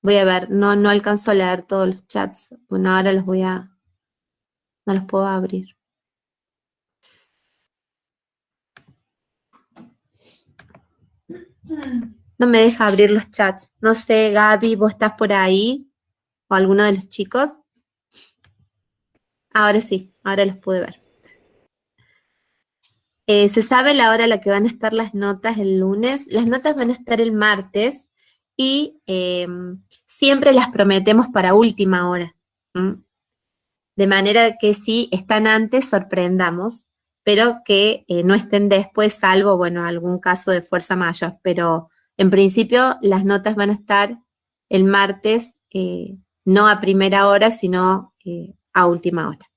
voy a ver, no alcanzo a leer todos los chats. Bueno, ahora no los puedo abrir. No me deja abrir los chats. No sé, Gaby, ¿vos estás por ahí? ¿O alguno de los chicos? Ahora sí, ahora los pude ver. ¿Se sabe la hora a la que van a estar las notas el lunes? Las notas van a estar el martes y siempre las prometemos para última hora. De manera que si están antes, sorprendamos, pero que no estén después, salvo, bueno, algún caso de fuerza mayor. Pero en principio las notas van a estar el martes, no a primera hora, sino a última hora.